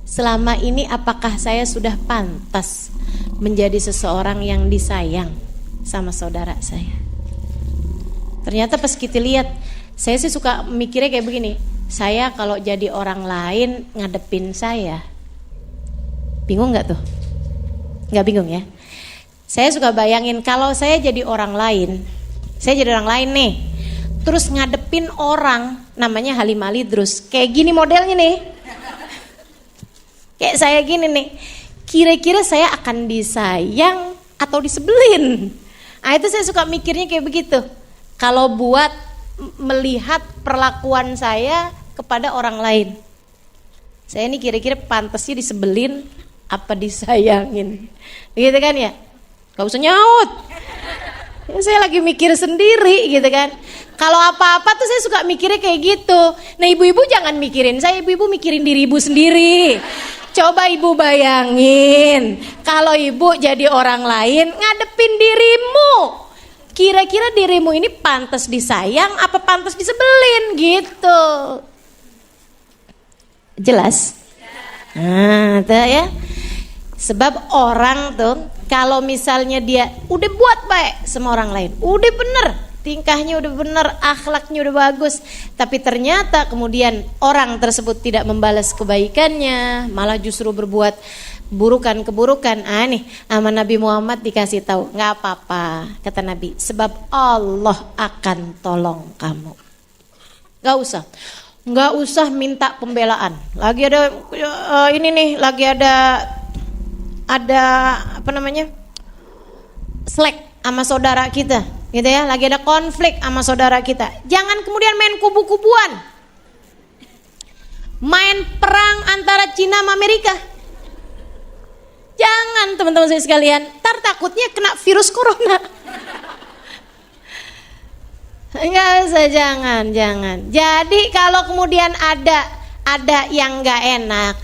Speaker 1: Selama ini apakah saya sudah pantas menjadi seseorang yang disayang sama saudara saya? Ternyata pas kita lihat, saya sih suka mikirnya kayak begini. Saya kalau jadi orang lain ngadepin saya, bingung gak tuh? Gak bingung ya? Saya suka bayangin kalau saya jadi orang lain, nih, terus ngadepin orang namanya Halimah Idrus, kayak gini modelnya nih, kayak saya gini nih, kira-kira saya akan disayang atau disebelin? Nah itu saya suka mikirnya kayak begitu. Kalau buat melihat perlakuan saya kepada orang lain, saya ini kira-kira pantasnya disebelin apa disayangin, gitu kan ya? Gak usah nyaut, ya, saya lagi mikir sendiri gitu kan. Kalau apa-apa tuh saya suka mikirnya kayak gitu. Nah ibu-ibu jangan mikirin saya, ibu-ibu mikirin diri ibu sendiri. Coba ibu bayangin, kalau ibu jadi orang lain ngadepin dirimu, kira-kira dirimu ini pantas disayang apa pantas disebelin gitu. Jelas? Nah, tuh ya. Sebab orang tuh kalau misalnya dia udah buat baik sama orang lain, udah bener, tingkahnya udah bener, akhlaknya udah bagus, tapi ternyata kemudian orang tersebut tidak membalas kebaikannya, malah justru berbuat keburukan. Nih sama Nabi Muhammad dikasih tahu, nggak apa-apa kata Nabi, sebab Allah akan tolong kamu. Nggak usah minta pembelaan. Lagi ada ini nih, lagi ada apa namanya, slack sama saudara kita, gitu ya, lagi ada konflik sama saudara kita. Jangan kemudian main kubu-kubuan, main perang antara Cina sama Amerika. Jangan teman-teman saya sekalian, ntar takutnya kena virus corona. Enggak usah, jangan. Jadi kalau kemudian ada yang nggak enak,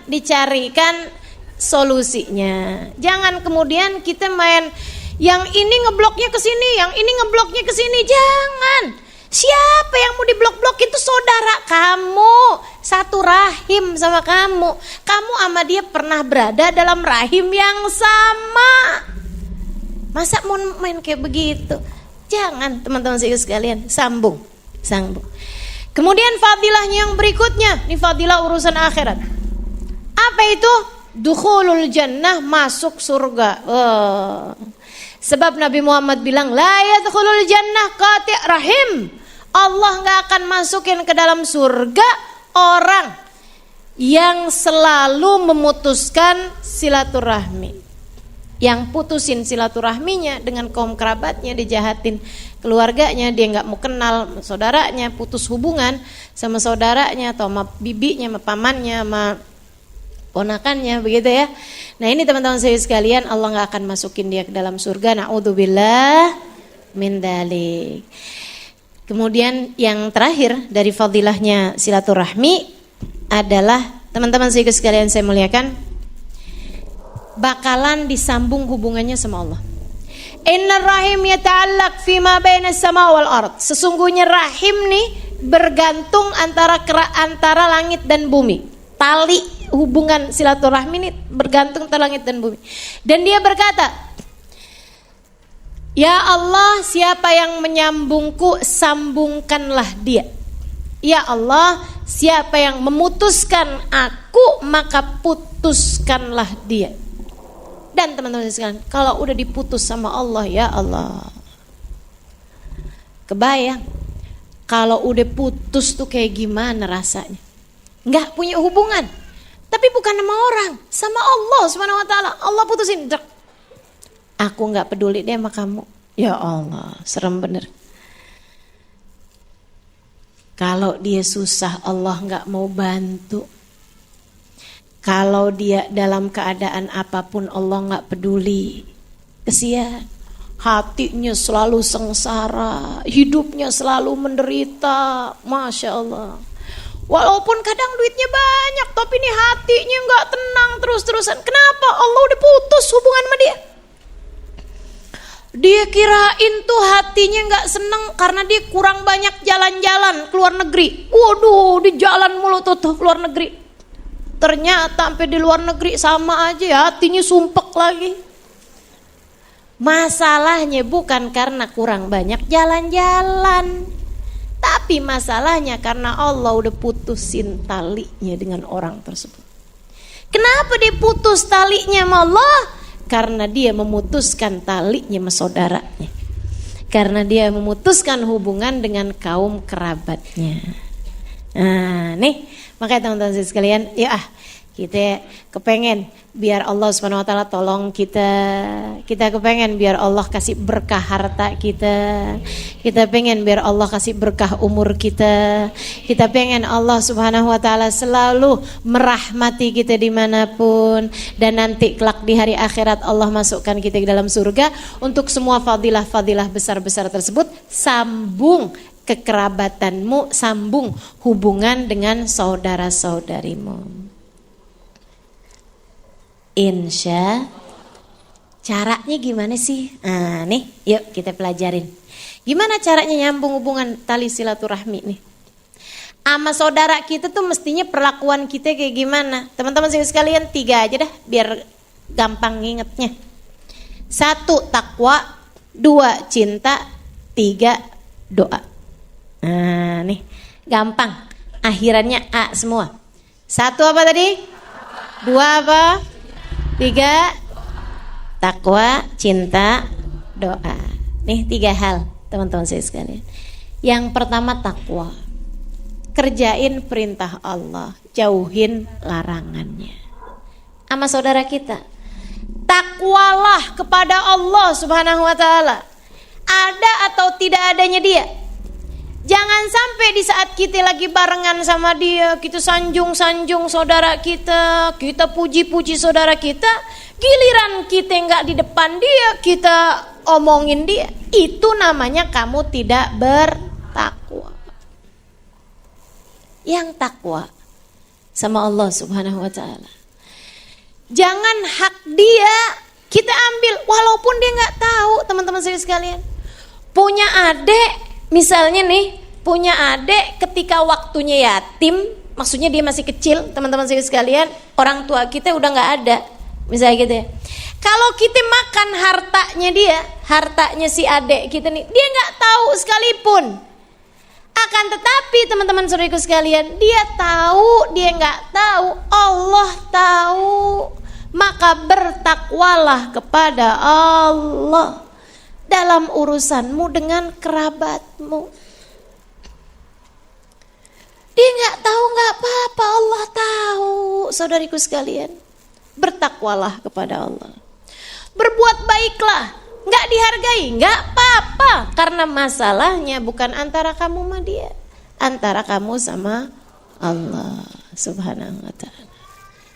Speaker 1: dicarikan solusinya. Jangan kemudian kita main yang ini ngebloknya ke sini, yang ini ngebloknya ke sini. Jangan. Siapa yang mau diblok-blok itu saudara kamu, satu rahim sama kamu. Kamu sama dia pernah berada dalam rahim yang sama. Masa mau main kayak begitu? Jangan teman-teman sekalian, sambung. Kemudian fadilahnya yang berikutnya, ini fadilah urusan akhirat. Apa itu? Dukhulul jannah, masuk surga. Sebab Nabi Muhammad bilang, la yadkhulul jannah qati' rahim. Allah gak akan masukin ke dalam surga orang yang selalu memutuskan silaturahmi, yang putusin silaturahminya dengan kaum kerabatnya, dijahatin keluarganya, dia gak mau kenal saudaranya, putus hubungan sama saudaranya atau sama bibinya, sama pamannya, sama ponakannya, begitu ya. Nah ini teman-teman saya sekalian, Allah gak akan masukin dia ke dalam surga. Na'udzubillah min dzalik. Kemudian yang terakhir dari fadilahnya silaturahmi adalah, teman-teman saya sekalian saya muliakan, bakalan disambung hubungannya sama Allah. Innar rahim yata'allaq fima baina sama wal ard. Sesungguhnya rahim nih bergantung antara langit dan bumi. Tali hubungan silaturahmi ini bergantung antara langit dan bumi. Dan dia berkata, ya Allah, siapa yang menyambungku, sambungkanlah dia. Ya Allah, siapa yang memutuskan aku, maka putuskanlah dia. Dan teman-teman sekalian, kalau udah diputus sama Allah, ya Allah, kebayang kalau udah putus tuh kayak gimana rasanya? Nggak punya hubungan, Tapi bukan sama orang, sama Allah Subhanahu wa taala. Allah putusin. Aku enggak peduli deh sama kamu. Ya Allah, serem bener. Kalau dia susah, Allah enggak mau bantu. Kalau dia dalam keadaan apapun, Allah enggak peduli. Kesian. Hatinya selalu sengsara, hidupnya selalu menderita. Masya Allah. Walaupun kadang duitnya banyak, tapi ini hatinya enggak tenang terus-terusan. Kenapa? Allah udah putus hubungan sama dia. Dia kirain tuh hatinya gak seneng karena dia kurang banyak jalan-jalan keluar negeri. Waduh, di jalan mulu tuh keluar negeri. Ternyata sampai di luar negeri sama aja ya, hatinya sumpek lagi. Masalahnya bukan karena kurang banyak jalan-jalan, tapi masalahnya karena Allah udah putusin talinya dengan orang tersebut. Kenapa dia putus talinya sama Allah? Karena dia memutuskan talinya sama saudaranya. Karena dia memutuskan hubungan dengan kaum kerabatnya. Nah nih, makanya teman-teman sekalian, ya kita kepengen biar Allah Subhanahu wa taala tolong kita kepengen biar Allah kasih berkah harta kita pengen biar Allah kasih berkah umur kita pengen Allah Subhanahu wa taala selalu merahmati kita dimanapun, dan nanti kelak di hari akhirat Allah masukkan kita ke dalam surga. Untuk semua fadilah-fadilah besar-besar tersebut, sambung kekerabatanmu, sambung hubungan dengan saudara-saudarimu. Insya. Caranya gimana sih? Nah nih, yuk kita pelajarin. Gimana caranya nyambung hubungan tali silaturahmi nih? Sama saudara kita tuh mestinya perlakuan kita kayak gimana? Teman-teman sekalian, 3 aja dah biar gampang ngingetnya. 1 takwa, 2 cinta, 3 doa. Nah nih, gampang. Akhirannya A semua. 1 apa tadi? 2 apa? 3 takwa, cinta, doa. Nih 3 hal teman-teman saya sekalian. Yang pertama takwa. Kerjain perintah Allah, jauhin larangannya. Sama saudara kita, takwalah kepada Allah Subhanahu wa taala. Ada atau tidak adanya dia. Jangan sampai di saat kita lagi barengan sama dia, kita sanjung-sanjung saudara kita puji-puji saudara kita, giliran kita nggak di depan dia, kita omongin dia. Itu namanya kamu tidak bertakwa. Yang takwa sama Allah Subhanahu wa taala, jangan hak dia kita ambil walaupun dia nggak tahu. Teman-teman saya sekalian, punya adik misalnya nih, punya adik ketika waktunya yatim, maksudnya dia masih kecil, teman-teman saya sekalian, orang tua kita udah nggak ada, misalnya gitu ya. Kalau kita makan hartanya si adik kita nih, dia nggak tahu sekalipun. Akan tetapi teman-teman saudaraku sekalian, dia tahu, dia nggak tahu, Allah tahu, maka bertakwalah kepada Allah dalam urusanmu dengan kerabatmu. Dia nggak tahu nggak apa-apa, Allah tahu. Saudariku sekalian, bertakwalah kepada Allah. Berbuat baiklah, nggak dihargai, nggak apa-apa, karena masalahnya bukan antara kamu sama dia, antara kamu sama Allah Subhanahu wa taala.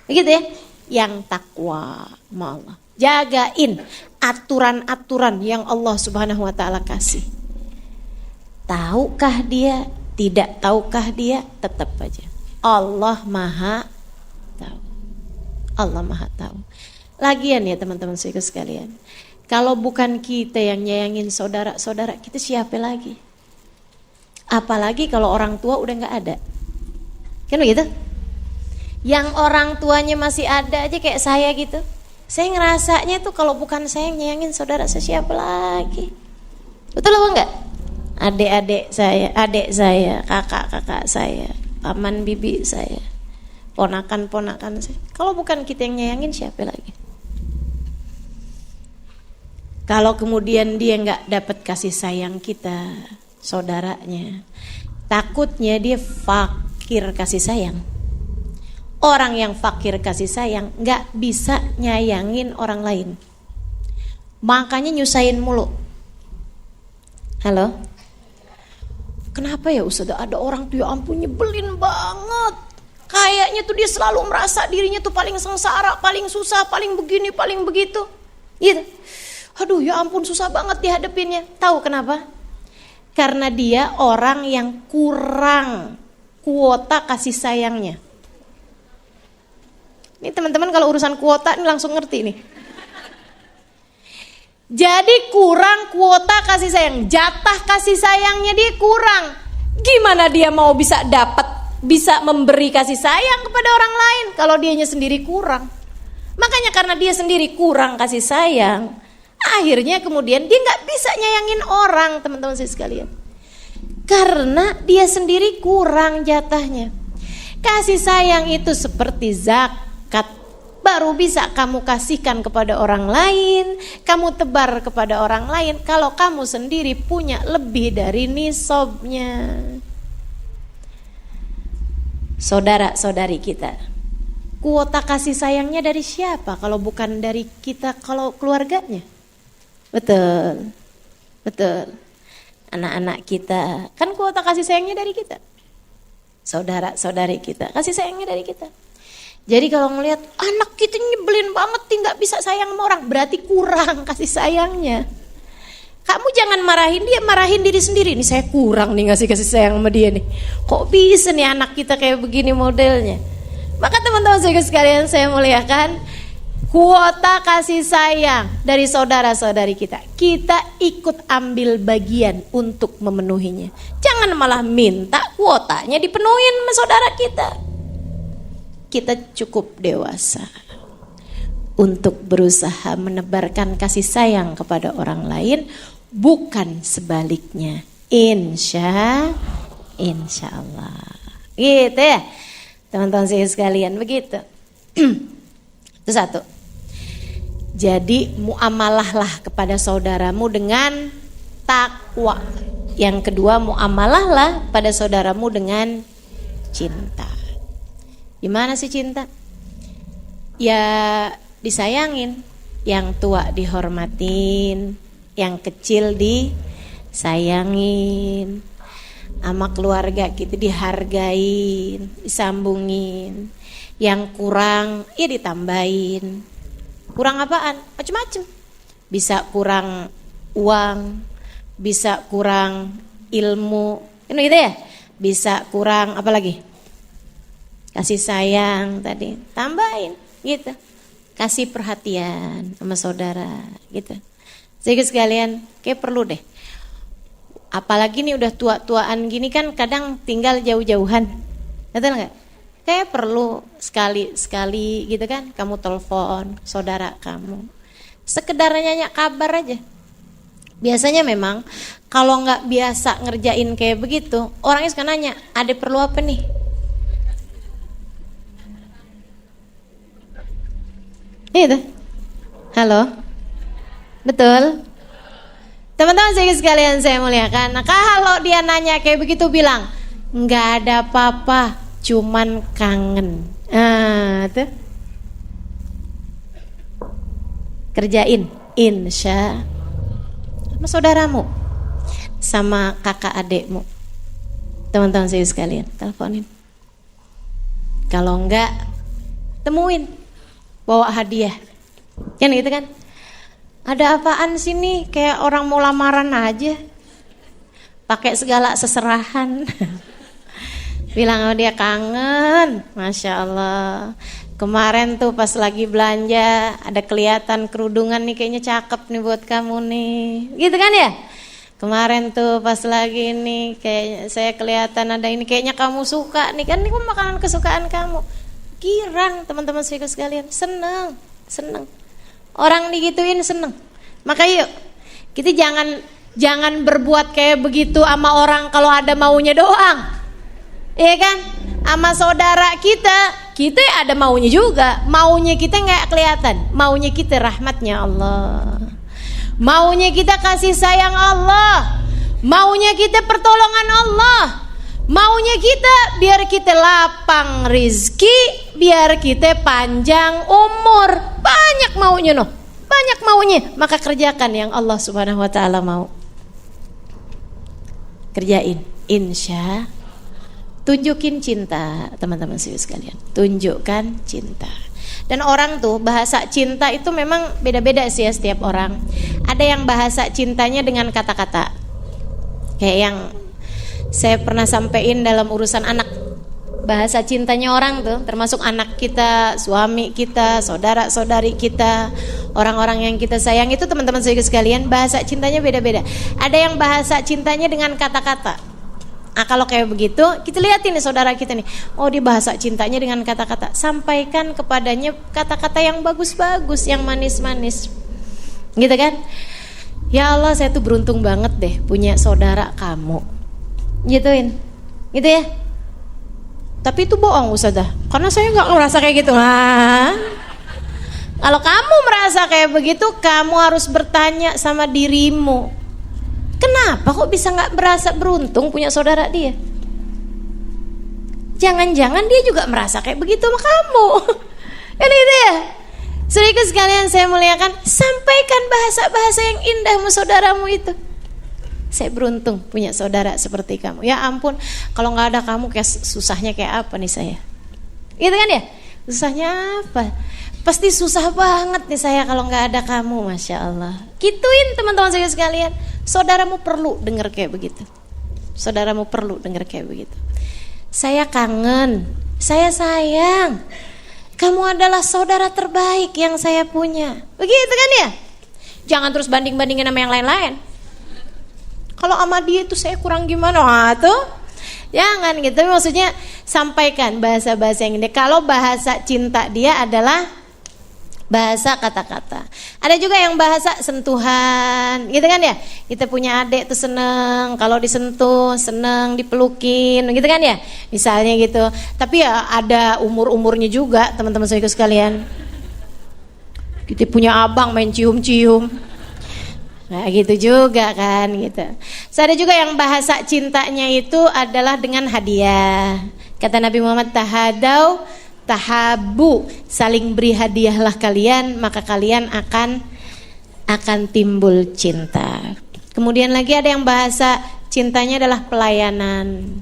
Speaker 1: Begitu ya, yang takwa sama Allah. Jagain aturan-aturan yang Allah Subhanahu wa taala kasih. Tahukah dia? Tidak tahukah dia? Tetap aja Allah Maha tahu. Allah Maha tahu. Lagian ya teman-teman sekalian, kalau bukan kita yang nyayangin saudara-saudara kita, siapa lagi? Apalagi kalau orang tua udah nggak ada. Kan begitu? Yang orang tuanya masih ada aja kayak saya gitu. Saya ngerasanya tuh kalau bukan saya yang nyayangin saudara, siapa lagi? Betul apa enggak? Adik-adik saya, kakak-kakak saya, paman bibi saya, ponakan-ponakan saya. Kalau bukan kita yang nyayangin, siapa lagi? Kalau kemudian dia enggak dapat kasih sayang kita, saudaranya, takutnya dia fakir kasih sayang. Orang yang fakir kasih sayang gak bisa nyayangin orang lain. Makanya nyusahin mulu. Halo? Kenapa ya Ustaz? Ada orang tuh ya ampun nyebelin banget. Kayaknya tuh dia selalu merasa dirinya tuh paling sengsara, paling susah, paling begini, paling begitu. Gitu. Aduh ya ampun susah banget dihadapinnya. Tahu kenapa? Karena dia orang yang kurang kuota kasih sayangnya. Ini teman-teman kalau urusan kuota ini langsung ngerti nih. Jadi kurang kuota kasih sayang, jatah kasih sayangnya dia kurang. Gimana dia mau bisa memberi kasih sayang kepada orang lain kalau dianya sendiri kurang? Makanya karena dia sendiri kurang kasih sayang, akhirnya kemudian dia nggak bisa nyayangin orang, teman-teman saya sekalian. Karena dia sendiri kurang jatahnya. Kasih sayang itu seperti zakat. Baru bisa kamu kasihkan kepada orang lain, kamu tebar kepada orang lain kalau kamu sendiri punya lebih dari nisabnya. Saudara-saudari kita, kuota kasih sayangnya dari siapa kalau bukan dari kita, kalau keluarganya? Betul. Anak-anak kita, kan kuota kasih sayangnya dari kita. Saudara-saudari kita, kasih sayangnya dari kita. Jadi kalau ngelihat anak kita nyebelin banget, nggak bisa sayang sama orang, berarti kurang kasih sayangnya. Kamu jangan marahin dia, marahin diri sendiri. Nih saya kurang nih ngasih kasih sayang sama dia nih. Kok bisa nih anak kita kayak begini modelnya? Maka teman-teman sekalian saya muliakan, kuota kasih sayang dari saudara-saudari kita, kita ikut ambil bagian untuk memenuhinya. Jangan malah minta kuotanya dipenuhin sama saudara kita. Kita cukup dewasa untuk berusaha menebarkan kasih sayang kepada orang lain, bukan sebaliknya. Insya Allah. Gitu ya teman-teman saya sekalian, begitu. Itu satu. Jadi muamalahlah kepada saudaramu dengan takwa. Yang kedua, muamalahlah pada saudaramu dengan cinta. Gimana sih cinta? Ya disayangin, yang tua dihormatin, yang kecil disayangin, sama keluarga kita dihargain, disambungin, yang kurang ya ditambahin. Kurang apaan? Macem-macem. Bisa kurang uang, bisa kurang ilmu, ini gitu ya. Bisa kurang apa lagi? Kasih sayang tadi, tambahin gitu. Kasih perhatian sama saudara gitu. Jadi sekalian kayak perlu deh. Apalagi nih udah tua-tuaan gini kan kadang tinggal jauh-jauhan. Betul enggak? Kayak perlu sekali-sekali gitu kan kamu telepon saudara kamu. Sekedar nanya kabar aja. Biasanya memang kalau enggak biasa ngerjain kayak begitu, orangnya suka nanya, "Ada perlu apa nih?" Itu. Halo. Betul. Teman-teman sekalian saya muliakan. Nah, kalau dia nanya kayak begitu bilang, "Enggak ada apa-apa, cuman kangen." Tuh. Kerjain insya sama saudaramu, sama kakak adekmu. Teman-teman sekalian, teleponin. Kalau enggak, temuin. Bawa hadiah, kan gitu kan? Ada apaan sih nih? Kayak orang mau lamaran aja, pakai segala seserahan. Bilang sama dia kangen, masya Allah. Kemarin tuh pas lagi belanja ada kelihatan kerudungan nih, kayaknya cakep nih buat kamu nih, gitu kan ya? Kemarin tuh pas lagi nih kayaknya saya kelihatan ada ini, kayaknya kamu suka nih kan, ini makanan kesukaan kamu. Girang teman-teman sekalian, seneng. Orang digituin seneng. Maka yuk kita jangan berbuat kayak begitu sama orang kalau ada maunya doang. Iya kan? Sama saudara kita ada maunya juga. Maunya kita nggak kelihatan. Maunya kita rahmatnya Allah. Maunya kita kasih sayang Allah. Maunya kita pertolongan Allah. Maunya kita biar kita lapang rizki, biar kita panjang umur. Banyak maunya noh, banyak maunya. Maka kerjakan yang Allah Subhanahu wa ta'ala mau. Kerjain, insya. Tunjukin cinta, teman-teman sekalian. Tunjukkan cinta. Dan orang tuh bahasa cinta itu memang beda-beda sih ya setiap orang. Ada yang bahasa cintanya dengan kata-kata. Kayak yang saya pernah sampein dalam urusan anak. Bahasa cintanya orang tuh termasuk anak kita, suami kita, saudara-saudari kita, orang-orang yang kita sayang itu teman-teman sekalian, bahasa cintanya beda-beda. Ada yang bahasa cintanya dengan kata-kata. Nah kalau kayak begitu, kita lihatin nih saudara kita nih, oh dia bahasa cintanya dengan kata-kata. Sampaikan kepadanya kata-kata yang bagus-bagus, yang manis-manis, gitu kan? Ya Allah, saya tuh beruntung banget deh punya saudara kamu, gituin, gitu ya. Tapi itu bohong Ustazah, karena saya nggak merasa kayak gitu. Kalau kamu merasa kayak begitu, kamu harus bertanya sama dirimu, kenapa kok bisa nggak merasa beruntung punya saudara dia? Jangan-jangan dia juga merasa kayak begitu sama kamu. Kan itu ya. Saudaraku sekalian saya muliakan, sampaikan bahasa-bahasa yang indah sama saudaramu itu. Saya beruntung punya saudara seperti kamu. Ya ampun, kalau nggak ada kamu kayak susahnya kayak apa nih saya? Gitu kan ya? Susahnya apa? Pasti susah banget nih saya kalau nggak ada kamu, masya Allah. Gituin teman-teman saya sekalian. Saudaramu perlu dengar kayak begitu. Saudaramu perlu dengar kayak begitu. Saya kangen, saya sayang. Kamu adalah saudara terbaik yang saya punya. Begitu kan ya? Jangan terus banding-bandingin sama yang lain-lain. Kalau sama dia itu saya kurang gimana? Wah tuh, jangan gitu. Maksudnya sampaikan bahasa-bahasa yang indah. Kalau bahasa cinta dia adalah bahasa kata-kata. Ada juga yang bahasa sentuhan, gitu kan ya? Kita punya adik tuh seneng kalau disentuh, seneng dipelukin, gitu kan ya? Misalnya gitu. Tapi ya ada umur-umurnya juga, teman-teman saya sekalian. Kita punya abang main cium-cium. Nah gitu juga kan gitu. So, ada juga yang bahasa cintanya itu adalah dengan hadiah. Kata Nabi Muhammad, tahadau tahabu, saling beri hadiahlah kalian, maka kalian akan timbul cinta. Kemudian lagi ada yang bahasa cintanya adalah pelayanan.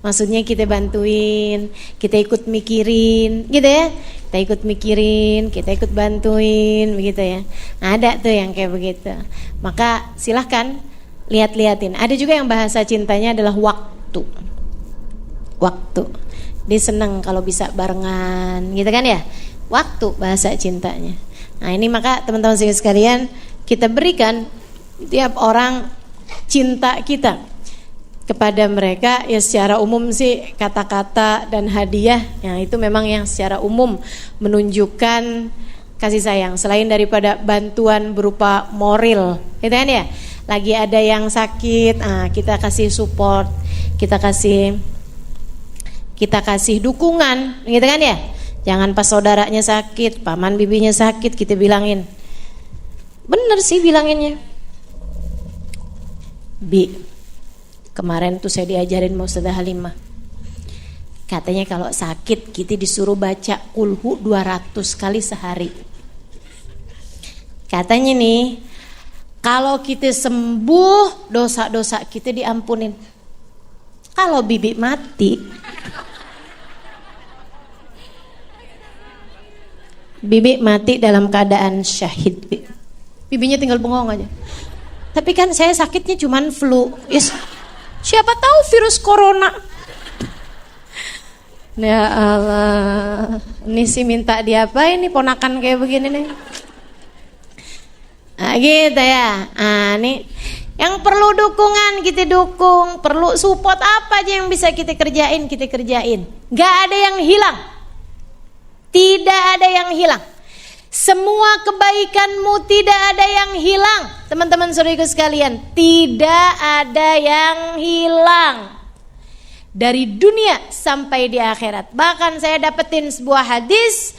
Speaker 1: Maksudnya kita bantuin, kita ikut mikirin, gitu ya. Kita ikut mikirin, kita ikut bantuin, begitu ya. Nah, ada tuh yang kayak begitu. Maka silahkan lihat-lihatin. Ada juga yang bahasa cintanya adalah waktu. Waktu. Dia senang kalau bisa barengan, gitu kan ya. Waktu bahasa cintanya. Nah ini maka teman-teman sekalian, kita berikan tiap orang cinta kita kepada mereka ya secara umum sih kata-kata dan hadiah yang itu memang yang secara umum menunjukkan kasih sayang selain daripada bantuan berupa moral, gitu kan ya. Lagi ada yang sakit, kita kasih support, kita kasih dukungan, gitu kan ya. Jangan pas saudaranya sakit, paman bibinya sakit kita bilangin. Bener sih bilanginnya. Bi, kemarin tuh saya diajarin mau Ustazah Halimah. Katanya kalau sakit kita disuruh baca kulhu 200 kali sehari. Katanya nih, kalau kita sembuh dosa-dosa kita diampunin. Kalau bibi mati, bibi mati dalam keadaan syahid. Bibinya tinggal bengong aja. Tapi kan saya sakitnya cuman flu. Yes. Siapa tahu virus corona. Ya Allah. Ini sih minta diapain nih ponakan kayak begini nih. Nah gitu ya. Nah nih yang perlu dukungan kita dukung, perlu support apa aja yang bisa kita kerjain, kita kerjain. Gak ada yang hilang. Tidak ada yang hilang. Semua kebaikanmu tidak ada yang hilang. Teman-teman saudaraku sekalian, tidak ada yang hilang. Dari dunia sampai di akhirat. Bahkan saya dapetin sebuah hadis,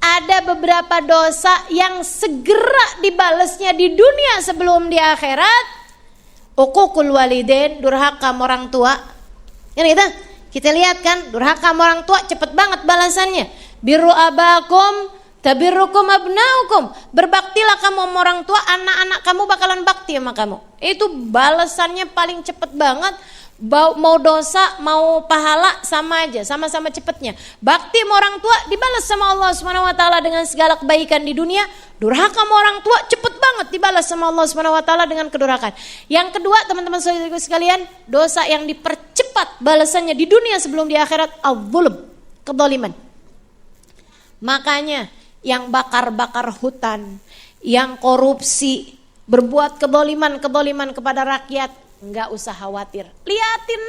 Speaker 1: ada beberapa dosa yang segera dibalesnya di dunia sebelum di akhirat. Uququl walidain, durhaka orang tua. Kan kita lihat kan, durhaka sama orang tua cepet banget balasannya. Birru abakum tabirrukum abnaukum. Berbaktilah kamu sama orang tua, anak-anak kamu bakalan bakti sama kamu. Itu balasannya paling cepet banget. Mau dosa, mau pahala sama aja, sama-sama cepetnya. Bakti sama orang tua dibalas sama Allah Subhanahu wa taala dengan segala kebaikan di dunia. Durhaka sama orang tua cepet banget dibalas sama Allah Subhanahu wa taala dengan kedurhakaan. Yang kedua, teman-teman saudara sekalian, dosa yang dipercepat balasannya di dunia sebelum di akhirat, al-zulm, kezaliman. Makanya yang bakar-bakar hutan, yang korupsi, berbuat kezaliman kepada rakyat, enggak usah khawatir. Liatin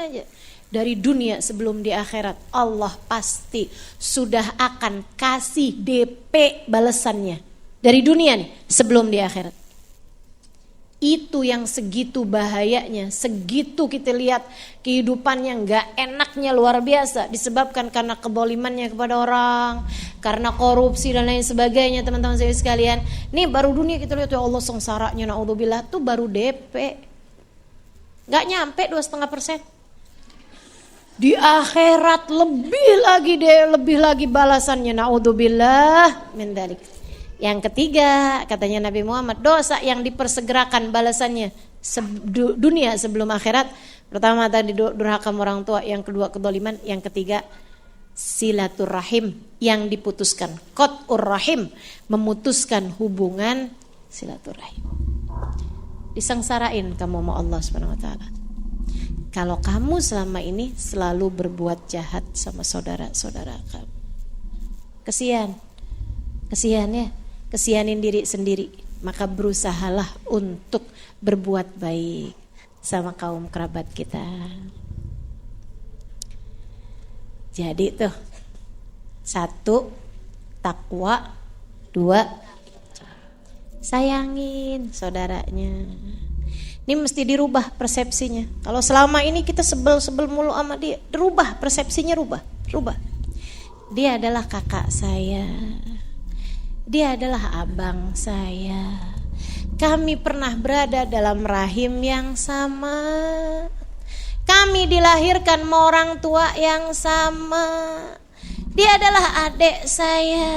Speaker 1: aja. Dari dunia sebelum di akhirat, Allah pasti sudah akan kasih DP balasannya. Dari dunia nih, sebelum di akhirat. Itu yang segitu bahayanya, segitu kita lihat kehidupannya enggak enaknya luar biasa. Disebabkan karena kezalimannya kepada orang, karena korupsi dan lain sebagainya, teman-teman saya sekalian. Nih baru dunia kita lihat, ya Allah sengsaranya, naudzubillah, tuh baru DP. Gak nyampe 2,5%. Di akhirat lebih lagi balasannya, naudzubillah min dzalik. Yang ketiga, katanya Nabi Muhammad, dosa yang dipersegerakan balasannya dunia sebelum akhirat. Pertama tadi durhaka orang tua, yang kedua kezaliman, yang ketiga silaturahim yang diputuskan. Qat'ur rahim, memutuskan hubungan silaturahim. Disengsarain kamu sama Allah Subhanahu wa taala. Kalau kamu selama ini selalu berbuat jahat sama saudara-saudara kamu. Kesianin diri sendiri. Maka berusahalah untuk berbuat baik sama kaum kerabat kita. Jadi tuh, 1, takwa, 2, sayangin saudaranya. Ini mesti dirubah persepsinya. Kalau selama ini kita sebel mulu sama dia, rubah persepsinya, rubah. Dia adalah kakak saya. Dia adalah abang saya. Kami pernah berada dalam rahim yang sama. Kami dilahirkan sama orang tua yang sama. Dia adalah adik saya.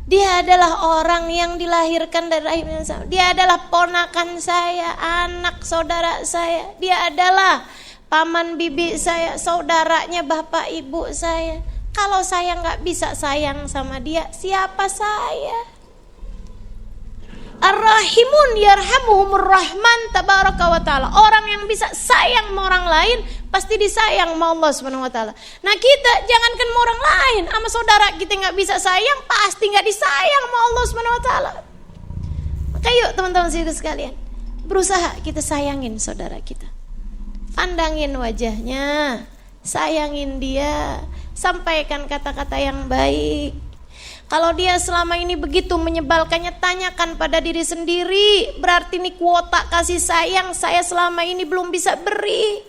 Speaker 1: Dia adalah orang yang dilahirkan dari rahim yang sama. Dia adalah ponakan saya, anak saudara saya. Dia adalah paman bibi saya, saudaranya bapak ibu saya. Kalau saya gak bisa sayang sama dia, siapa saya? Ar-Rahimun yarhamuhumur Rahman tabaraka wa ta'ala. Orang yang bisa sayang sama orang lain pasti disayang sama Allah Subhanahu wa taala. Nah, kita jangankan sama orang lain, sama saudara kita enggak bisa sayang, pasti enggak disayang sama Allah Subhanahu wa taala. Maka yuk teman-teman sekalian, berusaha kita sayangin saudara kita. Pandangin wajahnya, sayangin dia, sampaikan kata-kata yang baik. Kalau dia selama ini begitu menyebalkannya, tanyakan pada diri sendiri. Berarti ini kuota kasih sayang saya selama ini belum bisa beri.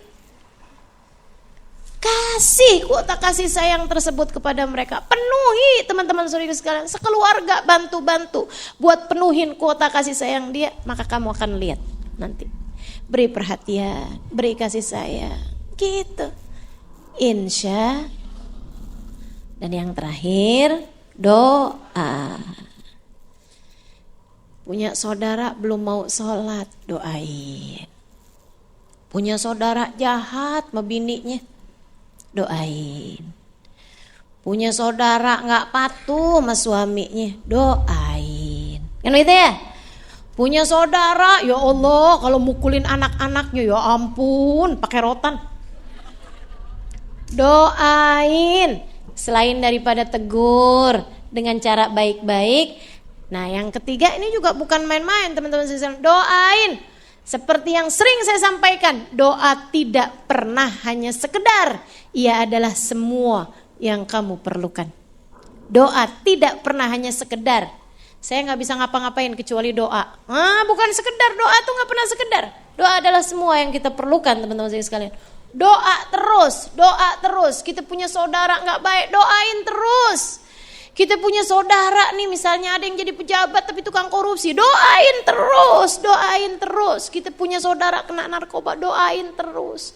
Speaker 1: Kasih kuota kasih sayang tersebut kepada mereka. Penuhi teman-teman saudara sekalian. Sekeluarga bantu-bantu buat penuhin kuota kasih sayang dia. Maka kamu akan lihat nanti. Beri perhatian, beri kasih sayang. Gitu. Insya. Dan yang terakhir, doa. Punya saudara belum mau sholat, doain. Punya saudara jahat sama bininya, doain. Punya saudara gak patuh sama suaminya, doain. Kan gitu ya? Punya saudara, ya Allah, kalau mukulin anak-anaknya, ya ampun, pakai rotan. Doain. Selain daripada tegur dengan cara baik-baik. Nah, yang ketiga ini juga bukan main-main, teman-teman sekalian. Doain. Seperti yang sering saya sampaikan, doa tidak pernah hanya sekedar, ia adalah semua yang kamu perlukan. Doa tidak pernah hanya sekedar. Saya gak bisa ngapa-ngapain kecuali doa. Bukan sekedar, doa tuh gak pernah sekedar. Doa adalah semua yang kita perlukan, teman-teman sekalian. Doa terus. Kita punya saudara gak baik, doain terus. Kita punya saudara nih, misalnya ada yang jadi pejabat tapi tukang korupsi, doain terus. Kita punya saudara kena narkoba, doain terus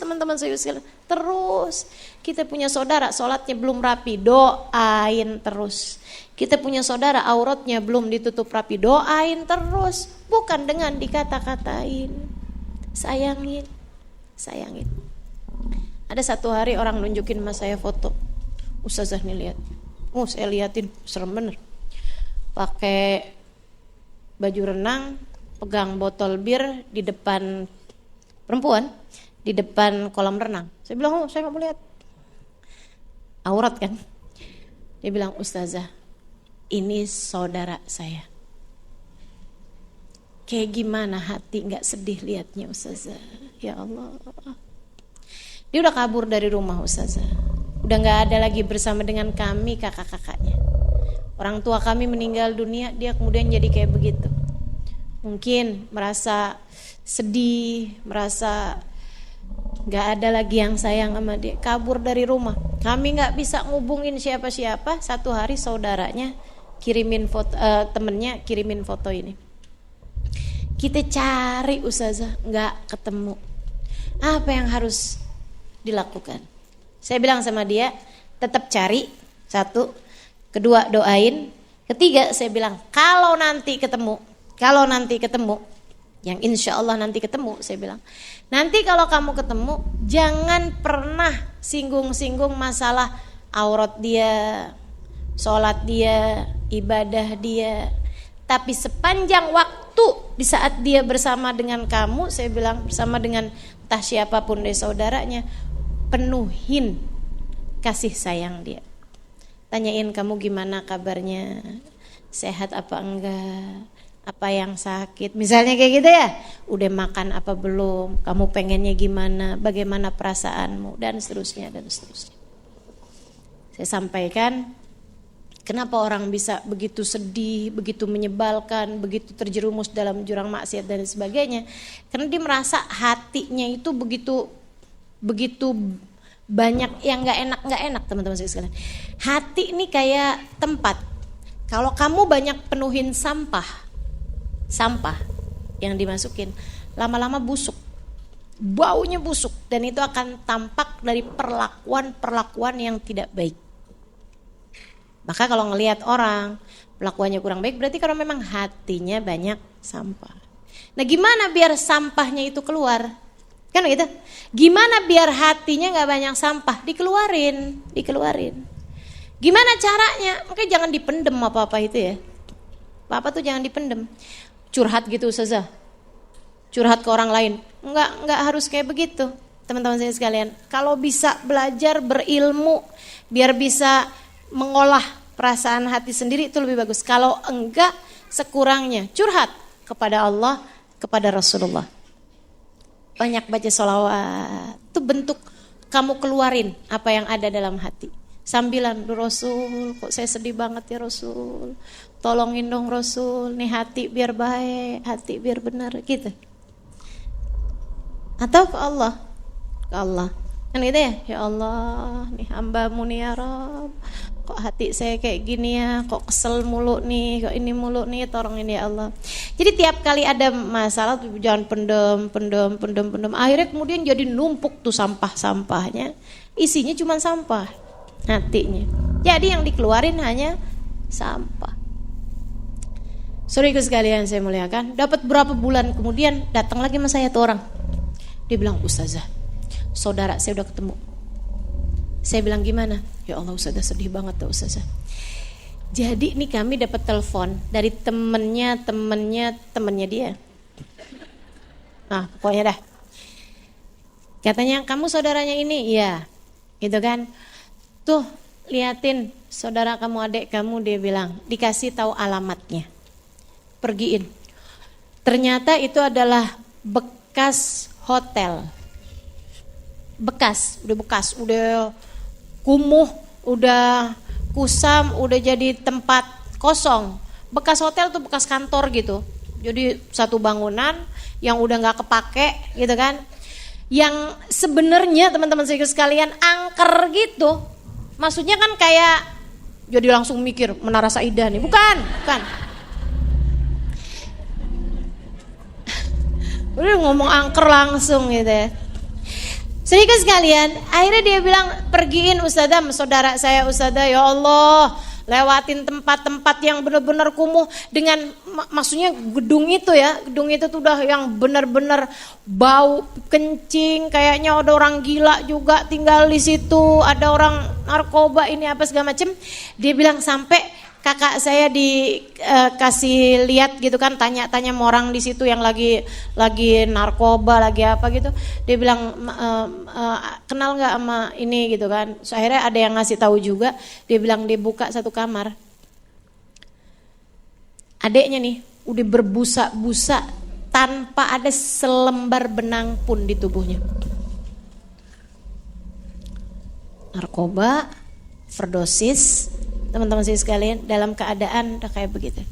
Speaker 1: teman-teman saya sekalian, terus. Kita punya saudara sholatnya belum rapi, doain terus. Kita punya saudara auratnya belum ditutup rapi, doain terus. Bukan dengan dikata-katain, sayangin. Ada satu hari orang nunjukin sama saya foto, Ustazah nih lihat. Saya liatin, serem bener. Pakai baju renang, pegang botol bir di depan perempuan, di depan kolam renang. Saya bilang, saya nggak mau lihat. Aurat kan? Dia bilang, Ustazah, ini saudara saya. Kayak gimana hati nggak sedih liatnya Ustazah? Ya Allah. Dia udah kabur dari rumah Ustazah. Udah gak ada lagi bersama dengan kami kakak-kakaknya. Orang tua kami meninggal dunia, dia kemudian jadi kayak begitu. Mungkin merasa sedih, merasa gak ada lagi yang sayang sama dia. Kabur dari rumah. Kami gak bisa ngubungin siapa-siapa. Satu hari saudaranya kirimin foto, temennya kirimin foto ini. Kita cari Ustazah, gak ketemu. Apa yang harus dilakukan? Saya bilang sama dia, tetap cari, satu. Kedua, doain. Ketiga, saya bilang, kalau nanti ketemu, yang insya Allah nanti ketemu, saya bilang, nanti kalau kamu ketemu, jangan pernah singgung-singgung masalah aurat dia, sholat dia, ibadah dia. Tapi sepanjang waktu di saat dia bersama dengan kamu, saya bilang bersama dengan entah siapapun dari saudaranya, penuhin kasih sayang dia. Tanyain kamu gimana kabarnya, sehat apa enggak, apa yang sakit, misalnya kayak gitu ya. Udah makan apa belum, kamu pengennya gimana, bagaimana perasaanmu, dan seterusnya. Saya sampaikan kenapa orang bisa begitu sedih, begitu menyebalkan, begitu terjerumus dalam jurang maksiat dan sebagainya. Karena dia merasa hatinya itu begitu banyak yang gak enak teman-teman sekalian. Hati ini kayak tempat. Kalau kamu banyak penuhin sampah yang dimasukin, lama-lama busuk, baunya busuk, dan itu akan tampak dari perlakuan yang tidak baik. Maka kalau ngelihat orang perlakuannya kurang baik, berarti kalau memang hatinya banyak sampah. Nah, gimana biar sampahnya itu keluar? Kan gitu. Gimana biar hatinya gak banyak sampah? Dikeluarin. Gimana caranya? Makanya jangan dipendem apa-apa itu ya. Apa-apa tuh jangan dipendem. Curhat gitu Ustazah. Curhat ke orang lain. Enggak harus kayak begitu. Teman-teman saya sekalian, kalau bisa belajar berilmu biar bisa mengolah perasaan hati sendiri, itu lebih bagus. Kalau enggak, sekurangnya curhat kepada Allah, kepada Rasulullah. Banyak baca sholawat, itu bentuk kamu keluarin apa yang ada dalam hati. Sambilan, Rasul, kok saya sedih banget ya Rasul, tolongin dong Rasul, nih hati biar baik, hati biar benar, gitu. Atau ke Allah, kan gitu ya Allah, nih hambamu nih ya Rabb, kok hati saya kayak gini ya, kok kesel mulu nih, kok ini mulu nih, tolongin ya Allah. Jadi tiap kali ada masalah tuh jangan pendem, akhirnya kemudian jadi numpuk tuh sampahnya, isinya cuma sampah hatinya. Jadi yang dikeluarin hanya sampah. Saudaraku sekalian saya muliakan, dapat berapa bulan kemudian datang lagi sama saya tuh orang. Dia bilang, Ustazah, saudara saya udah ketemu. Saya bilang gimana? Ya Allah Ustazah, sedih banget tuh Ustazah. Jadi nih kami dapat telepon dari temennya dia. Nah pokoknya dah. Katanya kamu saudaranya ini, iya. Gitu kan. Tuh liatin saudara kamu, adik kamu, dia bilang. Dikasih tahu alamatnya. Pergiin. Ternyata itu adalah bekas hotel. Bekas, udah kumuh, udah kusam, udah jadi tempat kosong. Bekas hotel tuh bekas kantor gitu. Jadi satu bangunan yang udah nggak kepake gitu kan. Yang sebenarnya teman-teman sekalian angker gitu. Maksudnya kan kayak Jadi langsung mikir Menara Saidah nih. Bukan. Udah ngomong angker langsung gitu ya. Sedikit sekalian, akhirnya dia bilang, pergiin ustadzah, saudara saya ustadzah, ya Allah, lewatin tempat-tempat yang benar-benar kumuh dengan maksudnya gedung itu tuh udah yang benar-benar bau kencing, kayaknya ada orang gila juga tinggal di situ, ada orang narkoba ini apa segala macem. Dia bilang sampai kakak saya dikasih lihat gitu kan, tanya-tanya sama orang di situ yang lagi narkoba, lagi apa gitu. Dia bilang kenal nggak sama ini gitu kan. So, akhirnya ada yang ngasih tahu juga. Dia bilang dia buka satu kamar. Adeknya nih udah berbusa-busa tanpa ada selembar benang pun di tubuhnya. Narkoba, overdosis. Teman-teman saya sekalian, dalam keadaan udah kayak begitu.